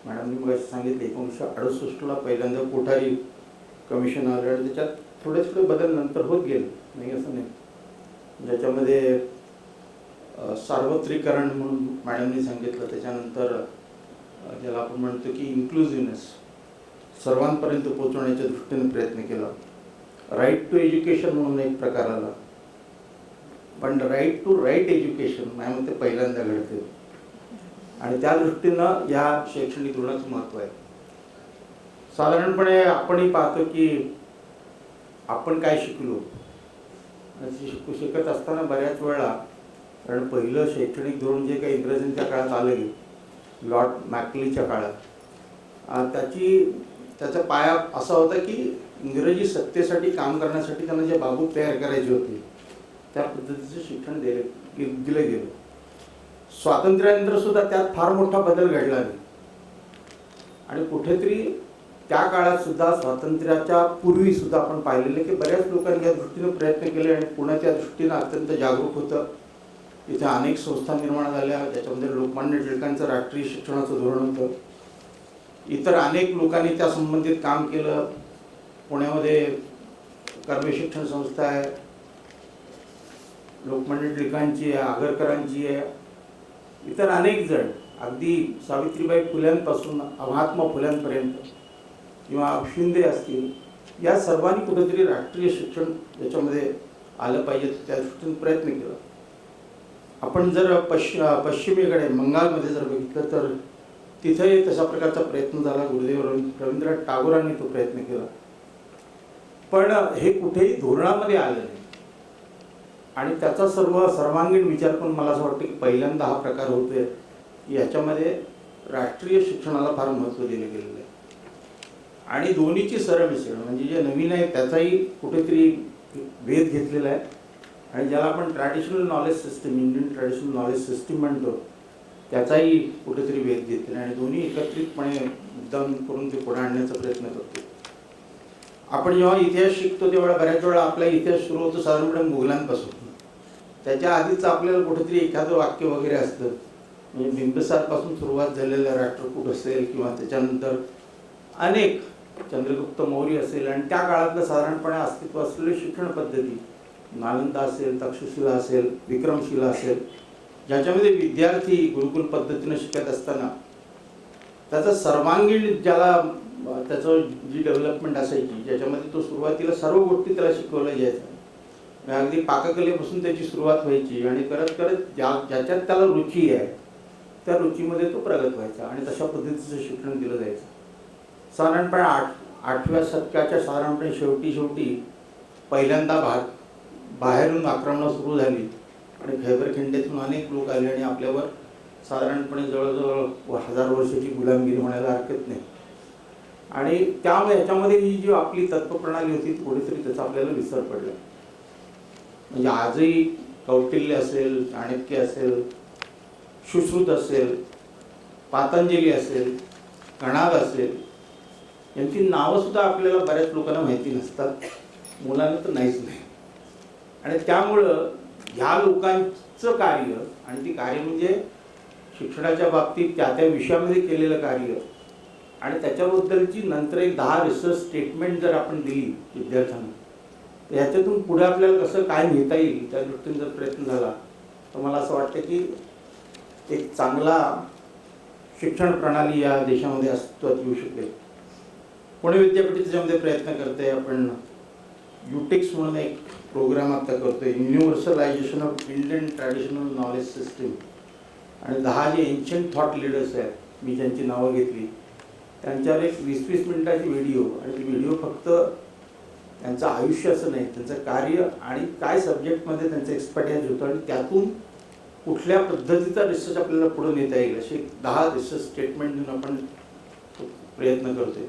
मॅडमनी मग सांगितले 1968ला पहिल्यांदा कोठारी कमिशन आलं आणि त्याच्यात थोडे थोडे बदल नंतर होत गेले, नाही असं नाही. ज्याच्यामध्ये सार्वत्रिकरण म्हणून मॅडमनी सांगितलं, त्याच्यानंतर ज्याला आपण म्हणतो की इन्क्लुझिव्हनेस, सर्वांपर्यंत पोहोचवण्याच्या दृष्टीने प्रयत्न केला. राईट टू एज्युकेशन म्हणून एक प्रकार आला, पण राईट टू राईट एज्युकेशन माझ्या मते पहिल्यांदा घडते आणि त्या दृष्टीनं या शैक्षणिक धोरणाचं महत्त्व आहे. साधारणपणे आपणही पाहतो की आपण काय शिकलो, शिकत असताना बऱ्याच वेळा, कारण पहिलं शैक्षणिक धोरण जे काही इंग्रजांच्या काळात आलं, लॉर्ड मॅकलीच्या काळात, त्याचा पाया असा होता की इंग्रजी सत्तेसाठी काम करण्यासाठी त्यांना जे बाबू तयार करायचे होते त्या पद्धतीचं शिक्षण दिलं गेलं. स्वातंत्र्यानंतर सुद्धा त्यात फार मोठा बदल घडला नाही आणि कुठेतरी त्या काळात सुद्धा स्वातंत्र्याच्या पूर्वी सुद्धा आपण पाहिलेलं की बऱ्याच लोकांनी या दृष्टीनं प्रयत्न केले आणि पुण्याच्या दृष्टीनं अत्यंत जागरूक होतं. इथे अनेक संस्था निर्माण झाल्या, ज्याच्यामध्ये लोकमान्य टिळकांचं राष्ट्रीय शिक्षणाचं धोरण होतं. इतर अनेक लोकांनी त्या संबंधित काम केलं. पुण्यामध्ये कर्वे शिक्षण संस्था आहे, लोकमान्य टिळकांची आहे, आगरकरांची आहे, इतर अनेक जण, अगदी सावित्रीबाई फुल्यांपासून महात्मा फुल्यांपर्यंत किंवा शिंदे असतील, या सर्वांनी कुठेतरी राष्ट्रीय शिक्षण याच्यामध्ये आलं पाहिजे त्या दृष्टीने प्रयत्न केला. आपण जर पश्चिमेकडे बंगालमध्ये जर बघितलं तर तिथेही तशा प्रकारचा प्रयत्न झाला. गुरुदेव रवींद्रनाथ टागोरांनी तो प्रयत्न केला, पण हे कुठेही धोरणामध्ये आलं नाही आणि त्याचा सर्वांगीण विचार पण मला असं वाटतं की पहिल्यांदा हा प्रकार होतोय की याच्यामध्ये राष्ट्रीय शिक्षणाला फार महत्त्व दिले गेलेलं आहे आणि दोन्हीची सरळ मिसळ, म्हणजे जे नवीन आहे त्याचाही कुठेतरी भेद घेतलेला आहे आणि ज्याला आपण traditional knowledge system, Indian traditional knowledge system म्हणतो, त्याचाही कुठेतरी भेद घेतलेला आणि दोन्ही एकत्रितपणे मुद्दाम करून ते पुढे आणण्याचा प्रयत्न करतो. आपण जेव्हा इतिहास शिकतो तेव्हा बऱ्याच वेळा आपला इतिहास सुरू होतो साधारणपणे मुघलांपासून. त्याच्या आधीच आपल्याला कुठेतरी एखादं वाक्य वगैरे असतं, म्हणजे बिंबिसारपासून सुरुवात झालेलं राष्ट्रकूट असेल किंवा त्याच्यानंतर अनेक चंद्रगुप्त मौर्य असेल आणि त्या काळातलं साधारणपणे अस्तित्व असलेली शिक्षण पद्धती, नालंदा असेल, तक्षशिला असेल, विक्रमशिला असेल, ज्याच्यामध्ये विद्यार्थी गुरुकुल पद्धतीनं शिकत असताना त्याचा सर्वांगीण ज्याला त्याचं जी डेव्हलपमेंट असायची, ज्याच्यामध्ये तो सुरुवातीला सर्व गोष्टी त्याला शिकवल्या जायच्या, अगदी पाककलेपासून त्याची सुरुवात व्हायची आणि करत करत ज्याच्यात त्याला रुची आहे त्या रुचीमध्ये तो प्रगत व्हायचा आणि तशा पद्धतीचं शिक्षण दिलं जायचं. साधारणपणे 8व्या शतकाच्या साधारणपणे शेवटी पहिल्यांदा बाहेरून आक्रमणं सुरू झाली आणि खैबर खिंडीतून अनेक लोक आले आणि आपल्यावर साधारणपणे जवळजवळ 1000 वर्षाची गुलामगिरी म्हणायला हरकत नाही. आणि त्यामुळे ह्याच्यामध्ये ही जी आपली तत्वप्रणाली होती ती कुठेतरी त्याचा आपल्याला विसर पडला. म्हणजे आजही कौटिल्य असेल, चाणक्य असेल, सुश्रुत असेल, पातंजली असेल, कणाद असेल, यांची नावंसुद्धा आपल्याला बऱ्याच लोकांना माहिती नसतात, मुलांना तर नाहीच नाही. आणि त्यामुळं ह्या लोकांचं कार्य आणि ती कार्य म्हणजे शिक्षणाच्या बाबतीत त्या विषयामध्ये केलेलं कार्य आणि त्याच्याबद्दलची नंतर एक 10 रिसर्च स्टेटमेंट जर आपण दिली विद्यार्थ्यांना, तर ह्याच्यातून पुढे आपल्याला कसं काय घेता येईल त्या दृष्टीने जर प्रयत्न झाला तर मला असं वाटतं की एक चांगला शिक्षण प्रणाली या देशामध्ये अस्तित्वात येऊ शकेल. पुणे विद्यापीठ त्याच्यामध्ये प्रयत्न करते. आपण युटेक्स म्हणून एक प्रोग्राम आता करतोय, universalization of Indian traditional knowledge system. आणि 10 जे एन्शियंट थॉट लिडर्स आहेत, मी ज्यांची नावं घेतली, त्यांच्यावर एक 20-20 मिनिटाची व्हिडिओ, आणि ती व्हिडिओ फक्त त्यांचं आयुष्य असं नाही, त्यांचं कार्य आणि काय सब्जेक्टमध्ये त्यांचं एक्सपर्टाईज होतं आणि त्यातून कुठल्या पद्धतीचा रिसर्च आपल्याला पुढे नेता येईल असे 10 रिसर्च स्टेटमेंट देऊन आपण प्रयत्न करतोय.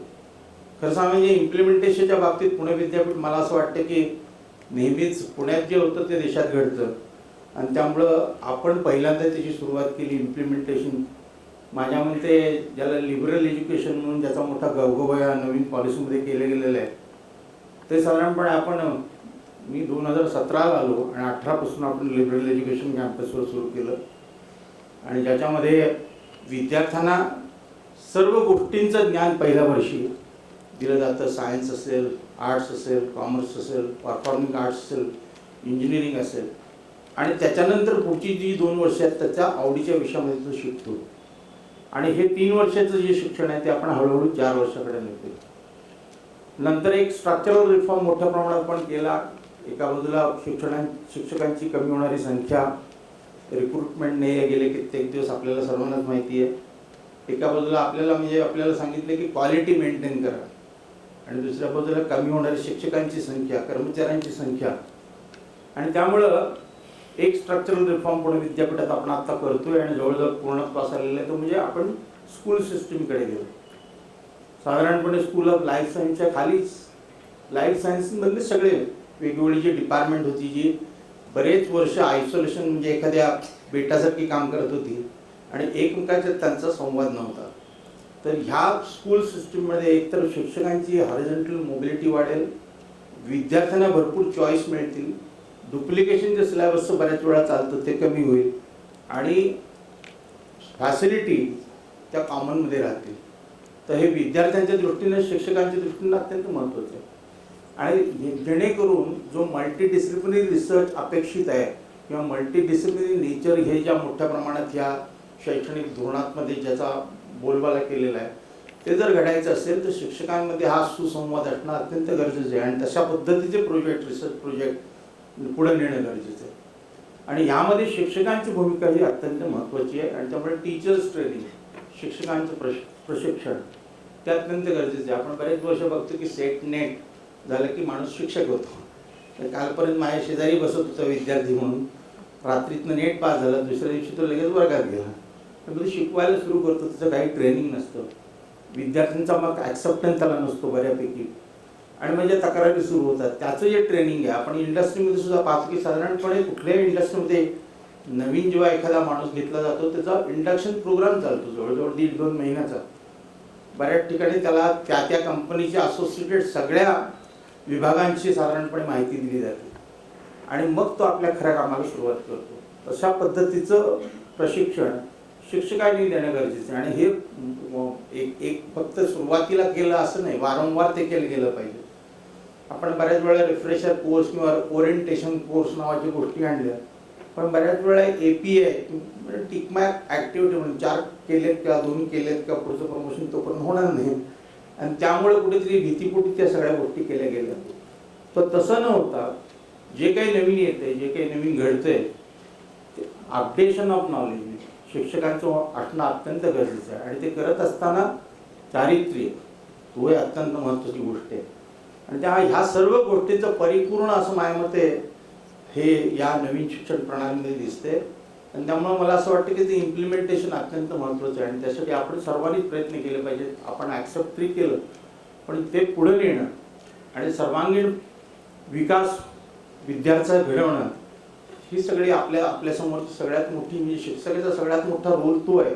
खरं म्हणजे इम्प्लिमेंटेशनच्या बाबतीत पुणे विद्यापीठ मला असं वाटतं की नेहमीच पुण्यात जे होतं ते देशात घडतं आणि त्यामुळं आपण पहिल्यांदा त्याची सुरुवात केली इम्प्लिमेंटेशन. माझ्या मते ज्याला लिबरल एज्युकेशन म्हणून ज्याचा मोठा गवगवा नवीन पॉलिसीमध्ये केले गेलेलं आहे, ते साधारणपणे मी 2017ला आलो आणि 18पासून आपण लिबरल एज्युकेशन कॅम्पसवर सुरू केलं आणि ज्याच्यामध्ये विद्यार्थ्यांना सर्व गोष्टींचं ज्ञान पहिल्या वर्षी दिलं जातं. सायन्स असेल, आर्ट्स असेल, कॉमर्स असेल, परफॉर्मिंग आर्ट्स असेल, इंजिनिअरिंग असेल आणि त्याच्यानंतर पुढची जी 2 वर्ष आहेत त्याच्या आवडीच्या विषयामध्ये तो शिकतो. आणि हे 3 वर्षाचं जे शिक्षण आहे ते आपण हळूहळू 4 वर्षाकडे नेतो. नंतर एक स्ट्रक्चरल रिफॉर्म मोठ्या प्रमाणात आपण केला. एका बाजूला शिक्षकांची कमी होणारी संख्या, रिक्रुटमेंटने गेले कित्येक दिवस आपल्याला सर्वांनाच माहिती आहे. एका बाजूला आपल्याला सांगितले की क्वालिटी मेंटेन करा आणि दुसऱ्या बाजूला कमी होणारी शिक्षकांची संख्या, कर्मचाऱ्यांची संख्या. आणि त्यामुळं एक स्ट्रक्चरल रिफॉर्म पुणे विद्यापीठात आपण आता करतोय आणि जवळजवळ पूर्णत्वास आलेलं आहे. तो म्हणजे आपण स्कूल सिस्टीमकडे गेलो. साधारणपणे स्कूल ऑफ लाईफ सायन्सच्या खालीच लाईफ सायन्समधले सगळे वेगवेगळी जी डिपार्टमेंट होती, जी बरेच वर्ष आयसोलेशन म्हणजे एखाद्या बेटासारखी काम करत होती आणि एकमेकांच्यात त्यांचा संवाद नव्हता. तर ह्या स्कूल सिस्टीममध्ये एकतर शिक्षकांची हॉरिझॉन्टल मोबिलिटी वाढेल, विद्यार्थ्यांना भरपूर चॉईस मिळतील, डुप्लिकेशन जे सिलेबसचं बऱ्याच वेळा चालतं ते कमी होईल आणि फॅसिलिटी त्या कॉमनमध्ये राहतील. तर हे विद्यार्थ्यांच्या दृष्टीने, शिक्षकांच्या दृष्टीने अत्यंत महत्त्वाचं आहे. आणि जेणेकरून जो मल्टीडिसिप्लिनरी रिसर्च अपेक्षित आहे किंवा मल्टीडिसिप्लिनरी नेचर हे ज्या मोठ्या प्रमाणात ह्या शैक्षणिक धोरणामध्ये ज्याचा बोलबाला केलेला आहे ते जर घडायचं असेल तर शिक्षकांमध्ये हा सुसंवाद असणं अत्यंत गरजेचं आहे आणि तशा पद्धतीचे प्रोजेक्ट, रिसर्च प्रोजेक्ट पुढे नेणं गरजेचं आहे. आणि ह्यामध्ये शिक्षकांची भूमिका ही अत्यंत महत्त्वाची आहे आणि त्यामुळे टीचर्स ट्रेनिंग, शिक्षकांचं प्रशिक्षण ते अत्यंत गरजेचं आहे. आपण बरेच वर्ष बघतो की सेट नेट झालं की माणूस शिक्षक होतो. कालपर्यंत माझ्या शेजारी बसत होता विद्यार्थी म्हणून, रात्रीतनं नेट पास झाला, दुसऱ्या दिवशी तो लगेच वर्गात गेला. तर शिकवायला सुरू करतो, त्याचं काही ट्रेनिंग नसतं, विद्यार्थ्यांचा मग ॲक्सेप्टन्स त्याला नसतो बऱ्यापैकी आणि म्हणजे तक्रारी सुरू होतात. त्याचं जे ट्रेनिंग आहे आपण इंडस्ट्रीमध्ये सुद्धा पाहतो की साधारणपणे कुठल्याही इंडस्ट्रीमध्ये नवीन जेव्हा एखादा माणूस घेतला जातो त्याचा इंडक्शन प्रोग्राम चालतो जवळजवळ 1.5-2 महिन्याचा. बऱ्याच ठिकाणी त्याला त्या कंपनीच्या असोसिएटेड सगळ्या विभागांची साधारणपणे माहिती दिली जाते आणि मग तो आपल्या खऱ्या कामाला सुरुवात करतो. तशा पद्धतीचं प्रशिक्षण शिक्षकांनी देणं गरजेचं आहे. आणि हे एक फक्त सुरुवातीला केलं असं नाही, वारंवार ते केलं गेलं पाहिजे. आपण बऱ्याच वेळा रिफ्रेशर कोर्स किंवा ओरिएंटेशन कोर्स नावाच्या गोष्टी आणल्या, पण बऱ्याच वेळा APA म्हणजे टिकमॅक ॲक्टिव्हिटी म्हणून 4 केलेत किंवा 2 केलेत किंवा पुढचं प्रमोशन तोपर्यंत होणार नाही. आणि त्यामुळे कुठेतरी भीतीपोटी त्या सगळ्या गोष्टी केल्या गेल्या. तर तसं न होता जे काही नवीन येते, जे काही नवीन घडतंय, ते अपडेशन ऑफ नॉलेज शिक्षकांचं असणं अत्यंत गरजेचं आहे. आणि ते करत असताना चारित्र्य तो हे अत्यंत महत्त्वाची गोष्ट आहे. आणि ह्या सर्व गोष्टींचं परिपूर्ण असं माझ्या मते हे या नवीन शिक्षण प्रणालीमध्ये दिसते. आणि त्यामुळे मला असं वाटतं की ते इम्प्लिमेंटेशन अत्यंत महत्त्वाचं आहे. आणि त्यासाठी आपण सर्वांनीच प्रयत्न केले पाहिजेत. आपण ॲक्सेप्ट तरी केलं, पण ते पुढे नेणं आणि सर्वांगीण विकास विद्यार्थ्याचा घडवणं ही सगळी आपल्यासमोरची सगळ्यात मोठी, म्हणजे शिक्षकाचा सगळ्यात मोठा रोल तो आहे.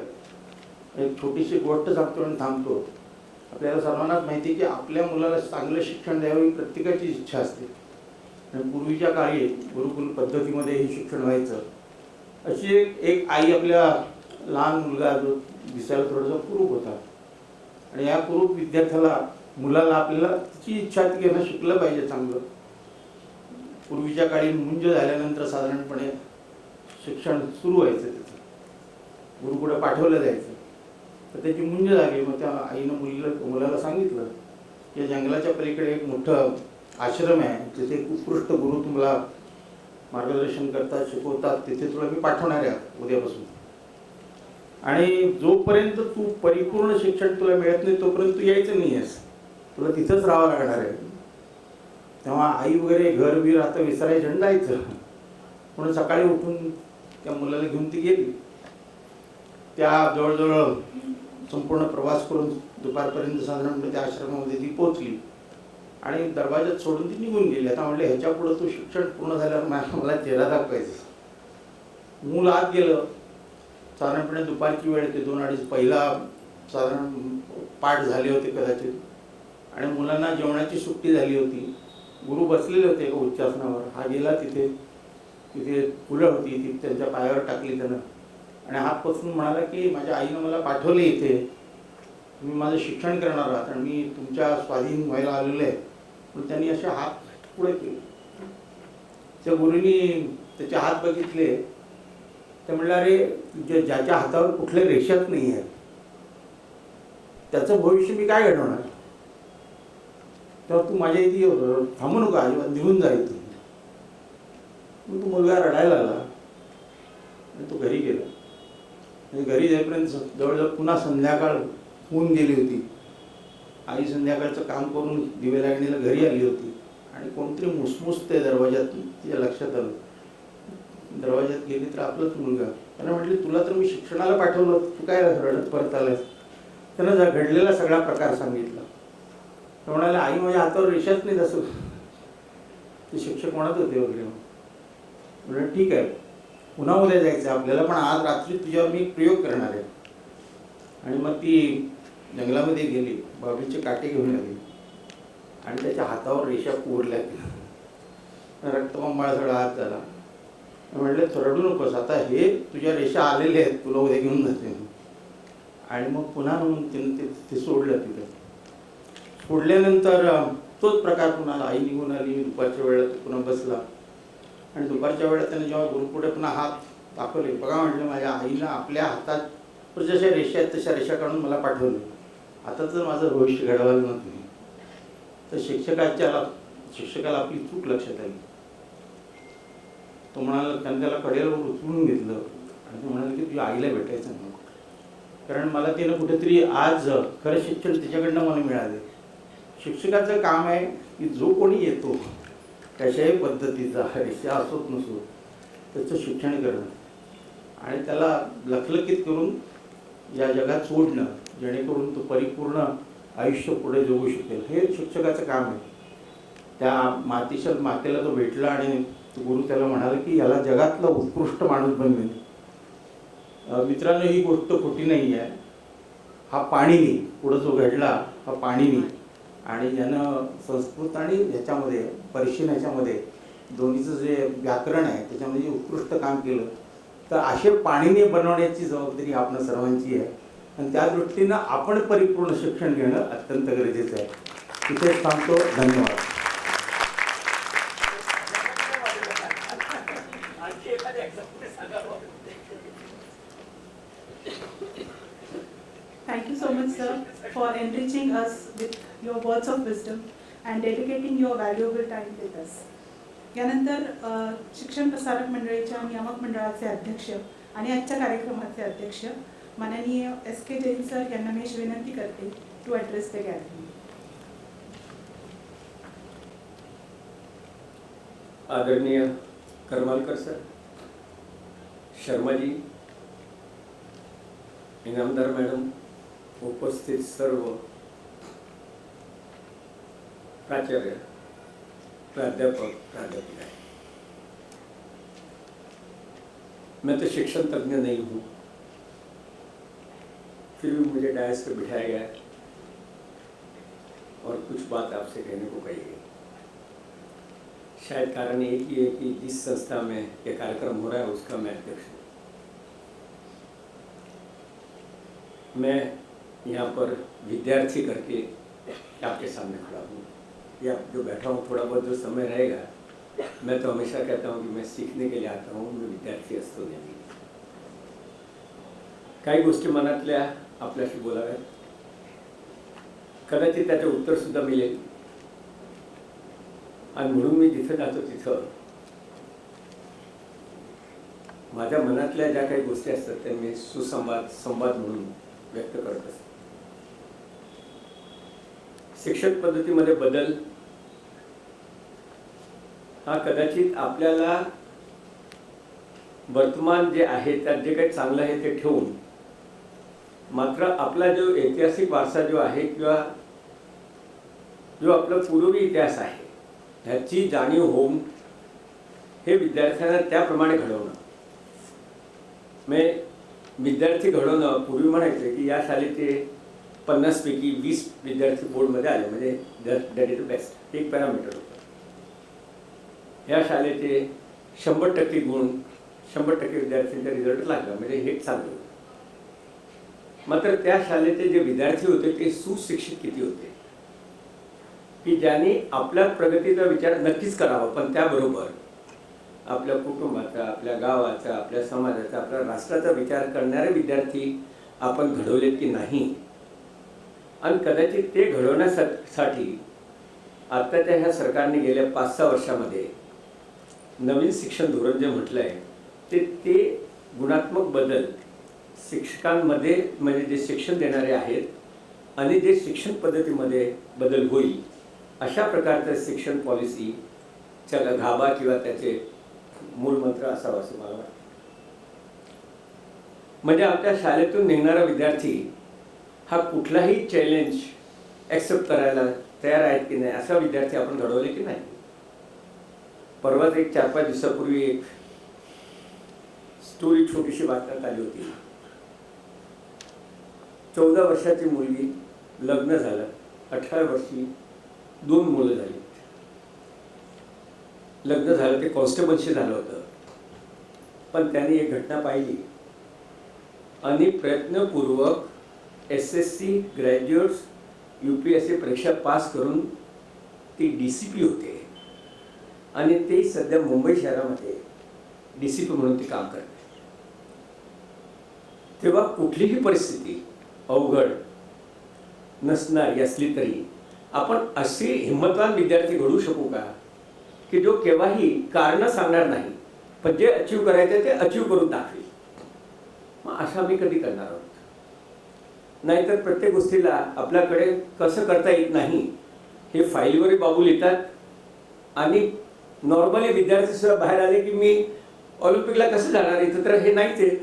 एक छोटीशी गोष्ट सांगतो आणि थांबतो. आपल्याला सर्वांनाच माहिती आहे की आपल्या मुलाला चांगलं शिक्षण द्यावं ही प्रत्येकाची इच्छा असते. आणि पूर्वीच्या काळी गुरुकुल पद्धतीमध्ये हे शिक्षण व्हायचं. अशी एक आई आपल्या लहान मुलगा जो दिसायला थोडासा कुरूप होता, आणि या कुरूप विद्यार्थ्याला मुलाला आपल्याला तिची इच्छा ती घेणं शिकलं पाहिजे चांगलं. पूर्वीच्या काळी मुंज झाल्यानंतर साधारणपणे शिक्षण सुरू व्हायचं, त्याचं गुरुकुळे पाठवलं जायचं. तर त्याची मुंज झाली. मग त्या आईनं मुलाला सांगितलं की जंगलाच्या पलीकडे एक मोठं आश्रम आहे, तिथे एक उत्कृष्ट गुरु तुम्हाला मार्गदर्शन करतात, शिकवतात, तिथे तुला मी पाठवणार आहे उद्यापासून. आणि जोपर्यंत तू परिपूर्ण शिक्षण तुला मिळत नाही तोपर्यंत तू यायचं नाही आहेस, तुला तिथंच राहावं लागणार आहे. तेव्हा आई वगैरे घर आता विसरायचं जायचं. म्हणून सकाळी उठून त्या मुलाला घेऊन ती गेली. त्या जवळजवळ संपूर्ण प्रवास करून दुपारपर्यंत साधारणपणे त्या आश्रमामध्ये ती पोचली आणि दरवाजात सोडून ती निघून गेली. आता म्हटलं ह्याच्या पुढं तू शिक्षण पूर्ण झाल्यावर मला चेहरा दाखवायचं. मूल आत गेलं. साधारणपणे दुपारची वेळ ते 2-2:30 पहिला साधारण पाठ झाले होते कदाचित, आणि मुलांना जेवणाची सुट्टी झाली होती. गुरु बसलेले होते एका उच्चासनावर. हा गेला तिथे फुलं होती, ती त्यांच्या पायावर टाकली त्यानं आणि हात पसरून म्हणाला की माझ्या आईनं मला पाठवले इथे, तुम्ही माझं शिक्षण करणार आहात आणि मी तुमच्या स्वाधीन व्हायला आलेलो आहे. पण त्यांनी असे हात पुढे केले. त्या गुरुनी त्याचे हात बघितले. ते म्हणलं अरे ज्याच्या हातावर कुठल्या रेषाच नाही आहे त्याचं भविष्य मी काय घडवणार. तेव्हा तू माझ्या इथे येऊ, थांबू नका, अजिबात निघून जा इथे. मग तो मुलगा रडायला लागला आणि तो घरी गेला. म्हणजे घरी जाईपर्यंत जवळजवळ पुन्हा संध्याकाळ होऊन गेली होती. आई संध्याकाळचं काम करून दिवे लागणीला घरी आली होती आणि कोणतरी मुसमुसते दरवाजात. तिच्या लक्षात आलं. दरवाजात गेली तर आपलाच मुलगा. त्यानं म्हटले तुला तर मी शिक्षणाला पाठवलं, तू काय रडत परत आलास. त्यानं घडलेला सगळा प्रकार सांगितला. तर म्हणाले आई माझ्या हातावर रेषाच नाही तसं ते शिक्षक म्हणत होते वगैरे. म्हणजे ठीक आहे, पुन्हा उद्या जायचं आपल्याला, पण आज रात्री तुझ्यावर मी एक प्रयोग करणार आहे. आणि मग ती जंगलामध्ये गेली, बाबीचे काटे घेऊन आली आणि त्याच्या हातावर रेषा कोरल्या. रक्तबंबाळ सगळा हात झाला. म्हटलं रडू नकोस, आता हे तुझ्या रेषा आलेले आहेत, तुला उद्या घेऊन जाते. आणि मग पुन्हा ते सोडलं. तिथं सोडल्यानंतर तोच प्रकार पुन्हा आई निघून आली. दुपारच्या वेळेला तो पुन्हा बसला आणि दुपारच्या वेळेला त्याने जेव्हा गुरुपुढे पुन्हा हात दाखवले, बघा म्हटलं माझ्या आईनं आपल्या हातात जशा रेषा आहेत तशा रेषा काढून मला पाठवलं. आता तर माझं भविष्य घडवायला नव्हतं. तर शिक्षकाला आपली चूक लक्षात आली. तो म्हणाला, त्याने त्याला कडेवर उचलून घेतलं आणि तो म्हणाला की तुझ्या आईला भेटायचं नाही, कारण मला तिनं कुठेतरी आज खरं शिक्षण तिच्याकडनं मला मिळाले. शिक्षकाचं काम आहे की जो कोणी येतो कशाही पद्धतीचा रेषा असोत नसो त्याचं शिक्षण करणं आणि त्याला लखलखित करून या जगात सोडणं, जेणेकरून तो परिपूर्ण आयुष्य पुढे जगू शकेल. हे शिक्षकाचं काम आहे. त्या मातेला तो भेटला आणि गुरु त्याला म्हणाला की याला जगातला उत्कृष्ट माणूस बनवेल. मित्रांनो, ही गोष्ट खोटी नाही आहे. हा पाणिनी पुढं जो घडला हा पाणिनी, आणि ज्यानं संस्कृत आणि ह्याच्यामध्ये पर्शियन ह्याच्यामध्ये दोन्हीचं जे व्याकरण आहे त्याच्यामध्ये जे उत्कृष्ट काम केलं तर असे पाणीने बनवण्याची जबाबदारी आपल्या सर्वांची आहे आणि त्या दृष्टीनं आपण परिपूर्ण शिक्षण घेणं अत्यंत गरजेचं आहे. इथेच थांबतो. धन्यवाद. Thank you so much, sir, for enriching us with your words of wisdom and dedicating your valuable time with us. यानंतर शिक्षण प्रसारक मंडळीच्या नियामक मंडळाचे अध्यक्ष आणि आजच्या कार्यक्रमाचे अध्यक्ष माननीय S.K. जैन सर यांना मी अशी विनंती करते टू ॲड्रेस द गॅदरिंग. आदरणीय करमालकर सर, शर्माजी, इनामदार मॅडम, उपस्थित सर्व प्राचार्य, प्राध्यापक, प्राध्यापिका, मैं तो शिक्षण तज्ञ नहीं हूँ, फिर भी मुझे डायस पे बिठाया गया और कुछ बात आपसे कहने को कही गई। शायद कारण एक ही है कि जिस संस्था में ये कार्यक्रम हो रहा है उसका मैं अध्यक्ष हूँ। मैं यहाँ पर विद्यार्थी करके आपके सामने खड़ा हूँ या जो बैठा हूँ, थोड़ा बहुत जो समय रहेगा, मैं तो हमेशा कहता हूँ कि मैं सीखने के लिए आता हूँ, मी विद्यार्थी असतो नेहमी। काही गोष्टी मनातल्या आपल्याशी बोलाव्या, कदाचित त्याचे उत्तर सुद्धा मिळेल आणि म्हणून मी जिथे जातो तिथं माझ्या मनातल्या ज्या काही गोष्टी असतात त्या मी संवाद म्हणून व्यक्त करत असतो। शिक्षण पद्धतीमध्ये बदल हा कदाचित आपल्याला वर्तमान जे आहे त्यात जे काही चांगलं आहे ते ठेवून मात्र आपला जो ऐतिहासिक वारसा जो आहे किंवा जो आपला पूर्वी इतिहास आहे ह्याची जाणीव होऊन हे विद्यार्थ्यांना त्याप्रमाणे घडवणं। विद्यार्थी घडवणं पूर्वी म्हणायचं की या शाळेचे 50 पैकी 20 विद्यार्थी बोर्डमध्ये आले म्हणजे दॅट इज द बेस्ट, एक पॅरामीटर होतं। या शाळेचे 100% गुण 100% विद्यार्थ्यांचा रिझल्ट लागला म्हणजे हे चांगलं होतं। मात्र त्या शाळेचे जे विद्यार्थी होते ते सुशिक्षित किती होते की ज्यांनी आपल्या प्रगतीचा विचार नक्कीच करावा, पण त्याबरोबर आपल्या कुटुंबाचा, आपल्या गावाचा, आपल्या समाजाचा, आपल्या राष्ट्राचा विचार करणारे विद्यार्थी आपण घडवलेत की नाही। आणि कदाचित ते घडवण्यासाठी आत्ताच्या ह्या सरकारने गेल्या 5-6 वर्षामध्ये नवीन शिक्षण धोरण जे म्हटलं आहे ते गुणात्मक बदल शिक्षकांमध्ये म्हणजे जे शिक्षण देणारे आहेत आणि जे शिक्षण पद्धतीमध्ये बदल होईल अशा प्रकारचं शिक्षण पॉलिसी च्या गाभा किंवा त्याचे मूलमंत्र असावा असं मला वाटतं। म्हणजे आपल्या शाळेतून निघणारा विद्यार्थी हा कुठलाही चॅलेंज ॲक्सेप्ट करायला तयार आहेत की नाही असा विद्यार्थी आपण घडवले की नाही। परवाच एक 4-5 दिवसापूर्वी एक स्टोरी छोटीशी वाचण्यात आली होती। 14 वर्षाची मुलगी, लग्न झालं, 18 वर्षी 2 मुलं झाली। लग्न झालं ते कॉन्स्टेबलशी झालं होतं, पण त्यांनी एक घटना पाहिली आणि प्रयत्नपूर्वक SSC ग्रॅज्युएट्स UPSC परीक्षा पास करून ती DCP होते आणि ते सध्या मुंबई शहरामध्ये DCP म्हणून ती काम करते। तेव्हा कुठलीही परिस्थिती अवघड नसणारी असली तरी आपण असे हिम्मतवान विद्यार्थी घडवू शकू का की जो केव्हाही कारण सांगणार नाही, पण जे अचीव करायचं ते अचीव करून दाखवेल। मग अशा आम्ही कधी करणार आहोत? नाहीतर प्रत्येक गोष्टीला आपल्याकडे कसं करता येत नाही हे फाईलवर बाबू लिहितात आणि नॉर्मली विद्यार्थी सुद्धा बाहेर आले की मी ऑलिम्पिकला कसं जाणार, इथं तर हे नाहीच आहे,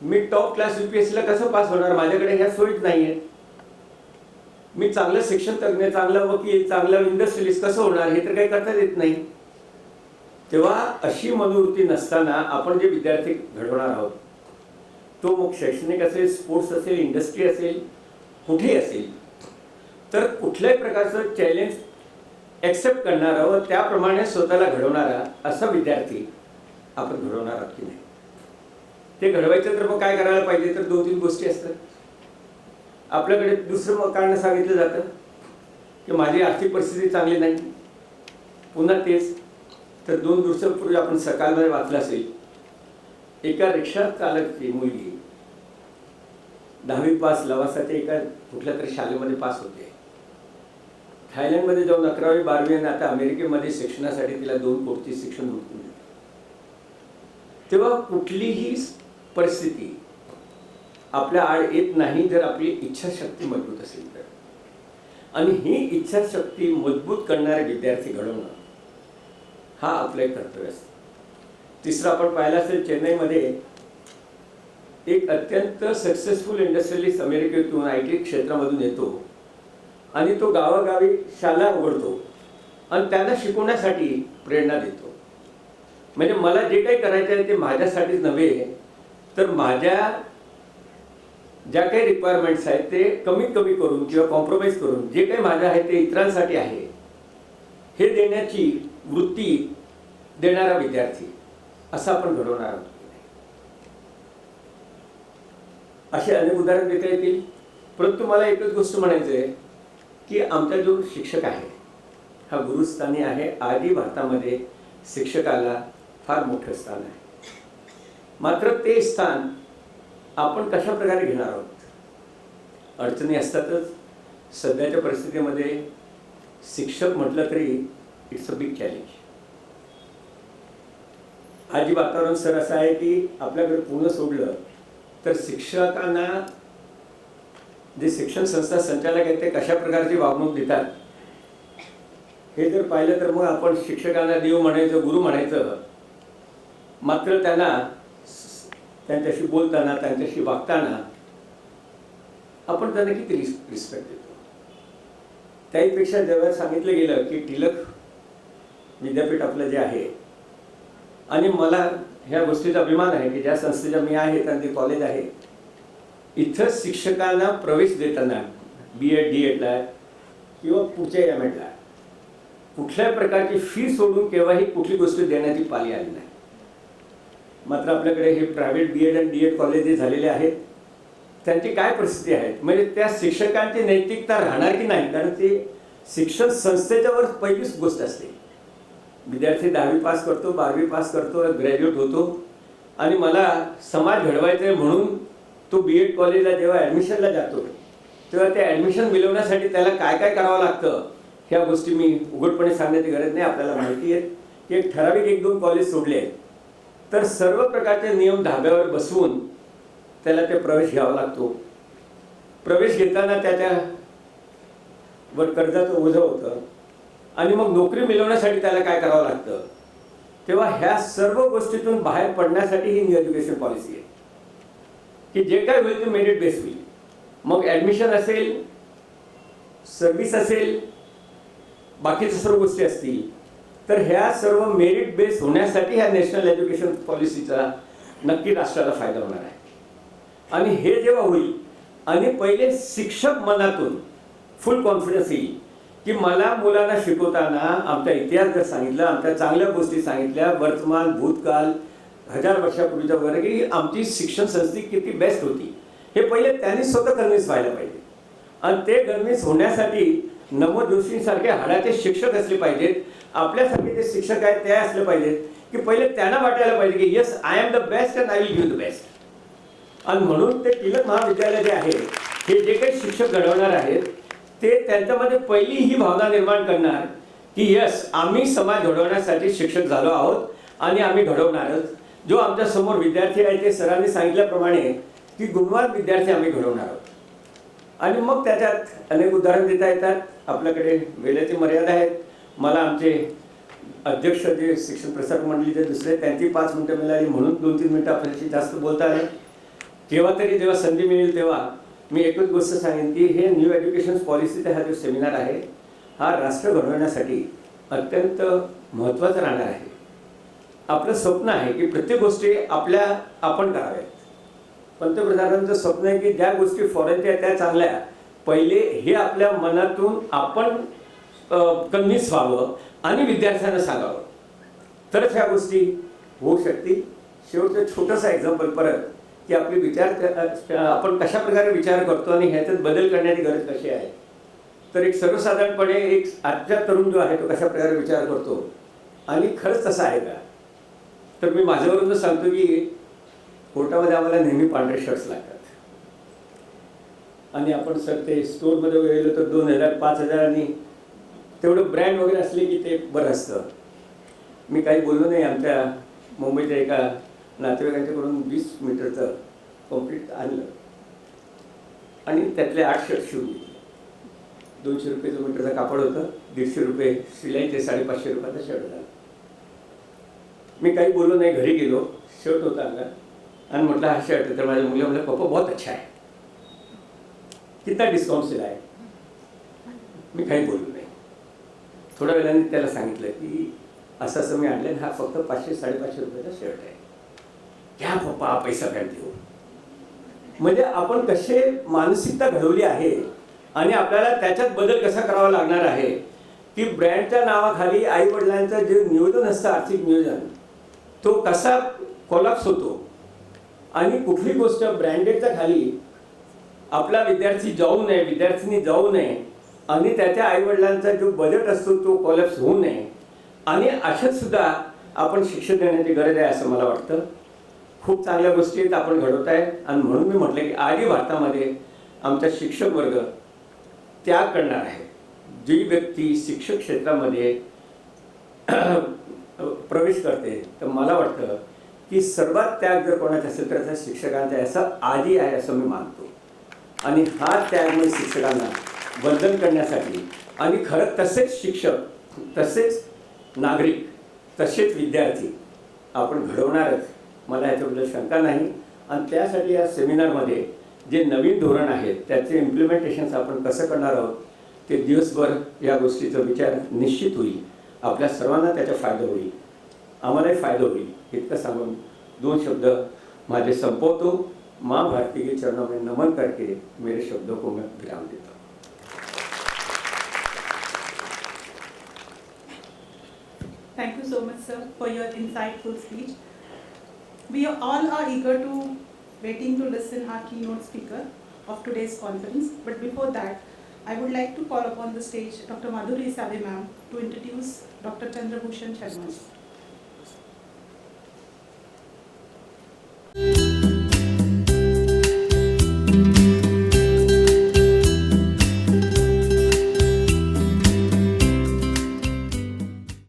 मी टॉप क्लास UPSCला कसं पास होणार, माझ्याकडे ह्या सोयीच नाही आहेत, मी चांगलं शिक्षण तज्ञ, चांगला वकील, चांगला इंडस्ट्रियलिस्ट कसं होणार, हे तर काही करता येत नाही। तेव्हा अशी मनोवृत्ती नसताना आपण जे विद्यार्थी घडवणार आहोत तो मग शैक्षणिक असेल, स्पोर्ट्स असेल, इंडस्ट्री असेल, कुठेही असेल, तर कुठल्याही प्रकारचं चॅलेंज ॲक्सेप्ट करणारा व त्याप्रमाणे स्वतःला घडवणारा असा विद्यार्थी आपण घडवणार आहोत की नाही। ते घडवायचं तर मग काय करायला पाहिजे, तर 2-3 गोष्टी असतात. आपल्याकडे दुसरं कारण सांगितलं जातं की माझी आर्थिक परिस्थिती चांगली नाही. पुन्हा तेच. तर 2 दिवसापूर्वी आपण सकाळमध्ये वाचलं असेल, एका रिक्षा चालकची मुलगी 10वी पास लवासाच्या एका कुठल्या तरी शाळेमध्ये पास होते. थायलंडमध्ये जाऊन 11वी 12वी आणि आता अमेरिकेमध्ये शिक्षणासाठी तिला 2 कोटीची शिक्षण भुगतून दिली. तेव्हा कुठलीही परिस्थिती आपल्या आड येत नाही जर आपली इच्छाशक्ती मजबूत असेल तर. आणि ही इच्छाशक्ती मजबूत करणारे विद्यार्थी घडवणं हा आपलं एक कर्तव्य असतं. तिसरं आपण पाहिलं असेल, चेन्नईमध्ये एक अत्यंत सक्सेसफुल इंडस्ट्रियलिस्ट अमेरिकेतून IT क्षेत्रामधून येतो आणि तो गावागावी शाळा उघडतो आणि त्यांना शिकवण्यासाठी प्रेरणा देतो. म्हणजे मला जे काही करायचं आहे ते माझ्यासाठीच नव्हे, तर माझ्या ज्या काही रिक्वायरमेंट्स आहेत ते कमीत कमी करून किंवा कॉम्प्रोमाइज करून जे काही माझं आहे ते इतरांसाठी आहे हे देण्याची वृत्ती देणारा विद्यार्थी असं आपण घडवणार आहोत. असे अनेक उदाहरण देता येतील. परंतु मला एकच गोष्ट म्हणायचं आहे की आमचा जो शिक्षक आहे हा गुरुस्थानी आहे. आजही भारतामध्ये शिक्षकाला फार मोठं स्थान आहे. मात्र ते स्थान आपण कशा प्रकारे घेणार आहोत. अडचणी असतातच. सध्याच्या परिस्थितीमध्ये शिक्षक म्हटलं तरी इट्स अ बिग चॅलेंज. आजही वातावरण सर असं आहे की आपल्याकडे पूर्ण सोडलं तर शिक्षकांना जे शिक्षण संस्था संचालक आहेत ते कशा प्रकारची वागणूक देतात हे जर पाहिलं तर मग आपण शिक्षकांना देव म्हणायचं, गुरु म्हणायचं. मात्र त्यांच्याशी बोलताना, त्यांच्याशी वागताना आपण त्यांना किती रिस्पेक्ट देतो. त्याहीपेक्षा जेव्हा सांगितलं गेलं की टिळक विद्यापीठ आपलं जे आहे, आणि मला ह्या गोष्टीचा अभिमान आहे की ज्या संस्थेचा मी आहे त्यांचे कॉलेज आहे, इथं शिक्षकांना प्रवेश देताना BEd DEdला किंवा पुढच्या MAdला कुठल्याही प्रकारची फी सोडून केव्हाही कुठली गोष्ट देण्याची पाळी आली नाही. मात्र आपल्याकडे हे प्रायव्हेट BEd आणि DEd कॉलेजेस झालेले आहेत. त्यांची काय परिस्थिती आहे, म्हणजे त्या शिक्षकांची नैतिकता राहणार की नाही. कारण ते शिक्षण संस्थेच्यावर पहिलीच गोष्ट असते. विद्यार्थी 10वी पास करतो, 12वी पास करतो, ग्रॅज्युएट होतो आणि मला समाज घडवायचा आहे म्हणून तो BEd कॉलेजला जेव्हा ॲडमिशनला जातो तेव्हा ते ॲडमिशन मिळवण्यासाठी त्याला काय काय करावं लागतं ह्या गोष्टी मी उघडपणे सांगण्याची गरज नाही. आपल्याला माहिती आहे की एक ठराविक 1-2 कॉलेज सोडले तर सर्व प्रकारचे नियम धाब्यावर बसवून त्याला ते प्रवेश घ्यावा लागतो. प्रवेश घेताना त्याच्यावर कर्जाचं ओझं होतं आणि मग नोकरी मिळवण्यासाठी त्याला काय करावं लागतं. तेव्हा ह्या सर्व गोष्टीतून बाहेर पडण्यासाठी ही न्यू एज्युकेशन पॉलिसी आहे की जे काय होईल ते मेरिट बेस होईल. मग ॲडमिशन असेल, सर्व्हिस असेल, बाकीच्या सर्व गोष्टी असतील, तर ह्या सर्व मेरिट बेस होण्यासाठी ह्या नॅशनल एज्युकेशन पॉलिसीचा नक्की राष्ट्राला फायदा होणार आहे. आणि हे जेव्हा होईल आणि पहिले शिक्षक मनातून फुल कॉन्फिडन्स येईल की मला मुलांना शिकवताना आमचा इतिहास जर सांगितला, आमच्या चांगल्या गोष्टी सांगितल्या, वर्तमान भूतकाल 1000 वर्षापूर्वीच्या वगैरे की आमची शिक्षण संस्था किती बेस्ट होती, हे पहिले त्यांनी स्वतः कन्व्हिन्स व्हायला पाहिजे. आणि ते कन्व्हिन्स होण्यासाठी नमो जोशींसारखे हाडाचे शिक्षक असले पाहिजेत. आपल्यासारखे जे शिक्षक आहेत ते असले पाहिजेत की पहिले त्यांना वाटायला पाहिजे की yes I am the best and I will give the best. आणि म्हणून ते टिळक महाविद्यालय जे आहे हे जे काही शिक्षक घडवणार आहेत ते त्यांच्यामध्ये पहिली ही भावना निर्माण करणार की यस आम्ही समाज घडवण्यासाठी शिक्षक झालो आहोत आणि आम्ही घडवणारच. जो आमच्या समोर विद्यार्थी आहे ते सरांनी सांगितल्याप्रमाणे की गुणवान विद्यार्थी आम्ही घडवणार आहोत. आणि मग त्याच्यात अनेक उदाहरण देता येतात. आपल्याकडे वेळेची मर्यादा आहे. मला आमचे अध्यक्ष जे शिक्षण प्रसारक मंडळीचे दुसरे त्यांची 5 मिनिटं मिळाली म्हणून 2-3 मिनिटं आपल्याशी जास्त बोलता आले. केव्हा तरी जेव्हा संधी मिळेल तेव्हा मी एकच गोष्ट सांगेन की हे न्यू एज्युकेशन पॉलिसीचा हा जो सेमिनार आहे हा राष्ट्र घडवण्यासाठी अत्यंत महत्त्वाचा राहणार आहे. आपलं स्वप्न आहे की प्रत्येक गोष्टी आपण कराव्यात. पंतप्रधानांचं स्वप्न आहे की ज्या गोष्टी फॉरेनच्या आहेत त्या चांगल्या पहिले हे आपल्या मनातून आपण कन्व्हिन्स व्हावं आणि विद्यार्थ्यांना सांगावं तरच ह्या गोष्टी होऊ शकतील. शेवटचं छोटंसं एक्झाम्पल परत की आपले विचार आपण कशा प्रकारे विचार करतो आणि ह्याच्यात बदल करण्याची गरज कशी आहे. तर एक सर्वसाधारणपणे एक आजचा तरुण जो आहे तो कशा प्रकारे विचार करतो आणि खरंच तसं आहे का. तर मी माझ्यावरून सांगतो की कोर्टामध्ये आम्हाला नेहमी पांढरे शर्ट्स लागतात आणि आपण सर ते स्टोअरमध्ये गेलो तर 2000 5000 आणि तेवढं ब्रँड वगैरे असले की ते बरं असतं. मी काही बोललो नाही. आमच्या मुंबईच्या एका नातेवाईकांच्याकडून 20 मीटरचं कॉम्प्लीट आणलं आणि त्यातले 8 शर्ट शिवून घेतले. 200 रुपयाचं मीटरचं कापड होतं, 150 रुपये शिलाईचे, 550 रुपयाचा शर्ट झाला. मी काही बोललो नाही. घरी गेलो, शर्ट होता अंगात आणि म्हटलं हा शर्ट. तर माझ्या मुलं म्हटलं पप्पा बहुत अच्छा आहे, कितना डिस्काउंट दिला आहे. मी काही बोललो नाही. थोड्या वेळाने त्याला सांगितलं की असं असं मी आणलं, हा फक्त 500-550 रुपयाचा शर्ट आहे. क्या पप्पा पैसा फॅमिली हो. म्हणजे आपण कसे मानसिकता घडवली आहे आणि आपल्याला त्याच्यात बदल कसा करावा लागणार आहे की ब्रँडच्या नावाखाली आई वडिलांचं जे नियोजन असतं, आर्थिक नियोजन, तो कसा कोलॅप्स होतो. आणि कुठली गोष्ट ब्रँडेडच्या खाली आपला विद्यार्थी जाऊ नये, विद्यार्थिनी जाऊ नये आणि त्याच्या आईवडिलांचा जो बजेट असतो तो कोलॅप्स होऊ नये. आणि अशात सुद्धा आपण शिक्षण देण्याची गरज आहे असं मला वाटतं. खूप चांगल्या गोष्टी आहेत आपण घडवत आहे आणि म्हणून मी म्हटलं की आजही भारतामध्ये आमचा शिक्षक वर्ग त्याग करणार आहे. जी व्यक्ती शिक्षक क्षेत्रामध्ये प्रवेश करते तर मला वाटतं की सर्वात त्याग जर कोणाचा असेल तर त्या शिक्षकांचा असा आधी आहे असं मी मानतो. आणि हा त्याग मी शिक्षकांना बंधन करण्यासाठी आणि खरं तसेच शिक्षक, तसेच नागरिक, तसेच विद्यार्थी आपण घडवणारच, मला याच्याबद्दल शंका नाही. आणि त्यासाठी या सेमिनारमध्ये जे नवीन धोरण आहेत त्याचे इम्प्लिमेंटेशन्स आपण कसं करणार आहोत ते दिवसभर या गोष्टीचा विचार निश्चित होईल. आपल्या सर्वांना त्याचा फायदा होईल, आम्हालाही फायदा होईल. इतकं सांगून 2 शब्द माझे संपवतो. माँ भारती के चरणों में नमन करके मेरे शब्दों को मैं विराम देता हूँ. Thank you so much, sir, for your insightful speech. We all are eager to waiting to listen our keynote speaker of today's conference. But before that, I would like to call upon the stage Dr. Madhuri Save ma'am to introduce Dr. Chandrabhushan Sharma.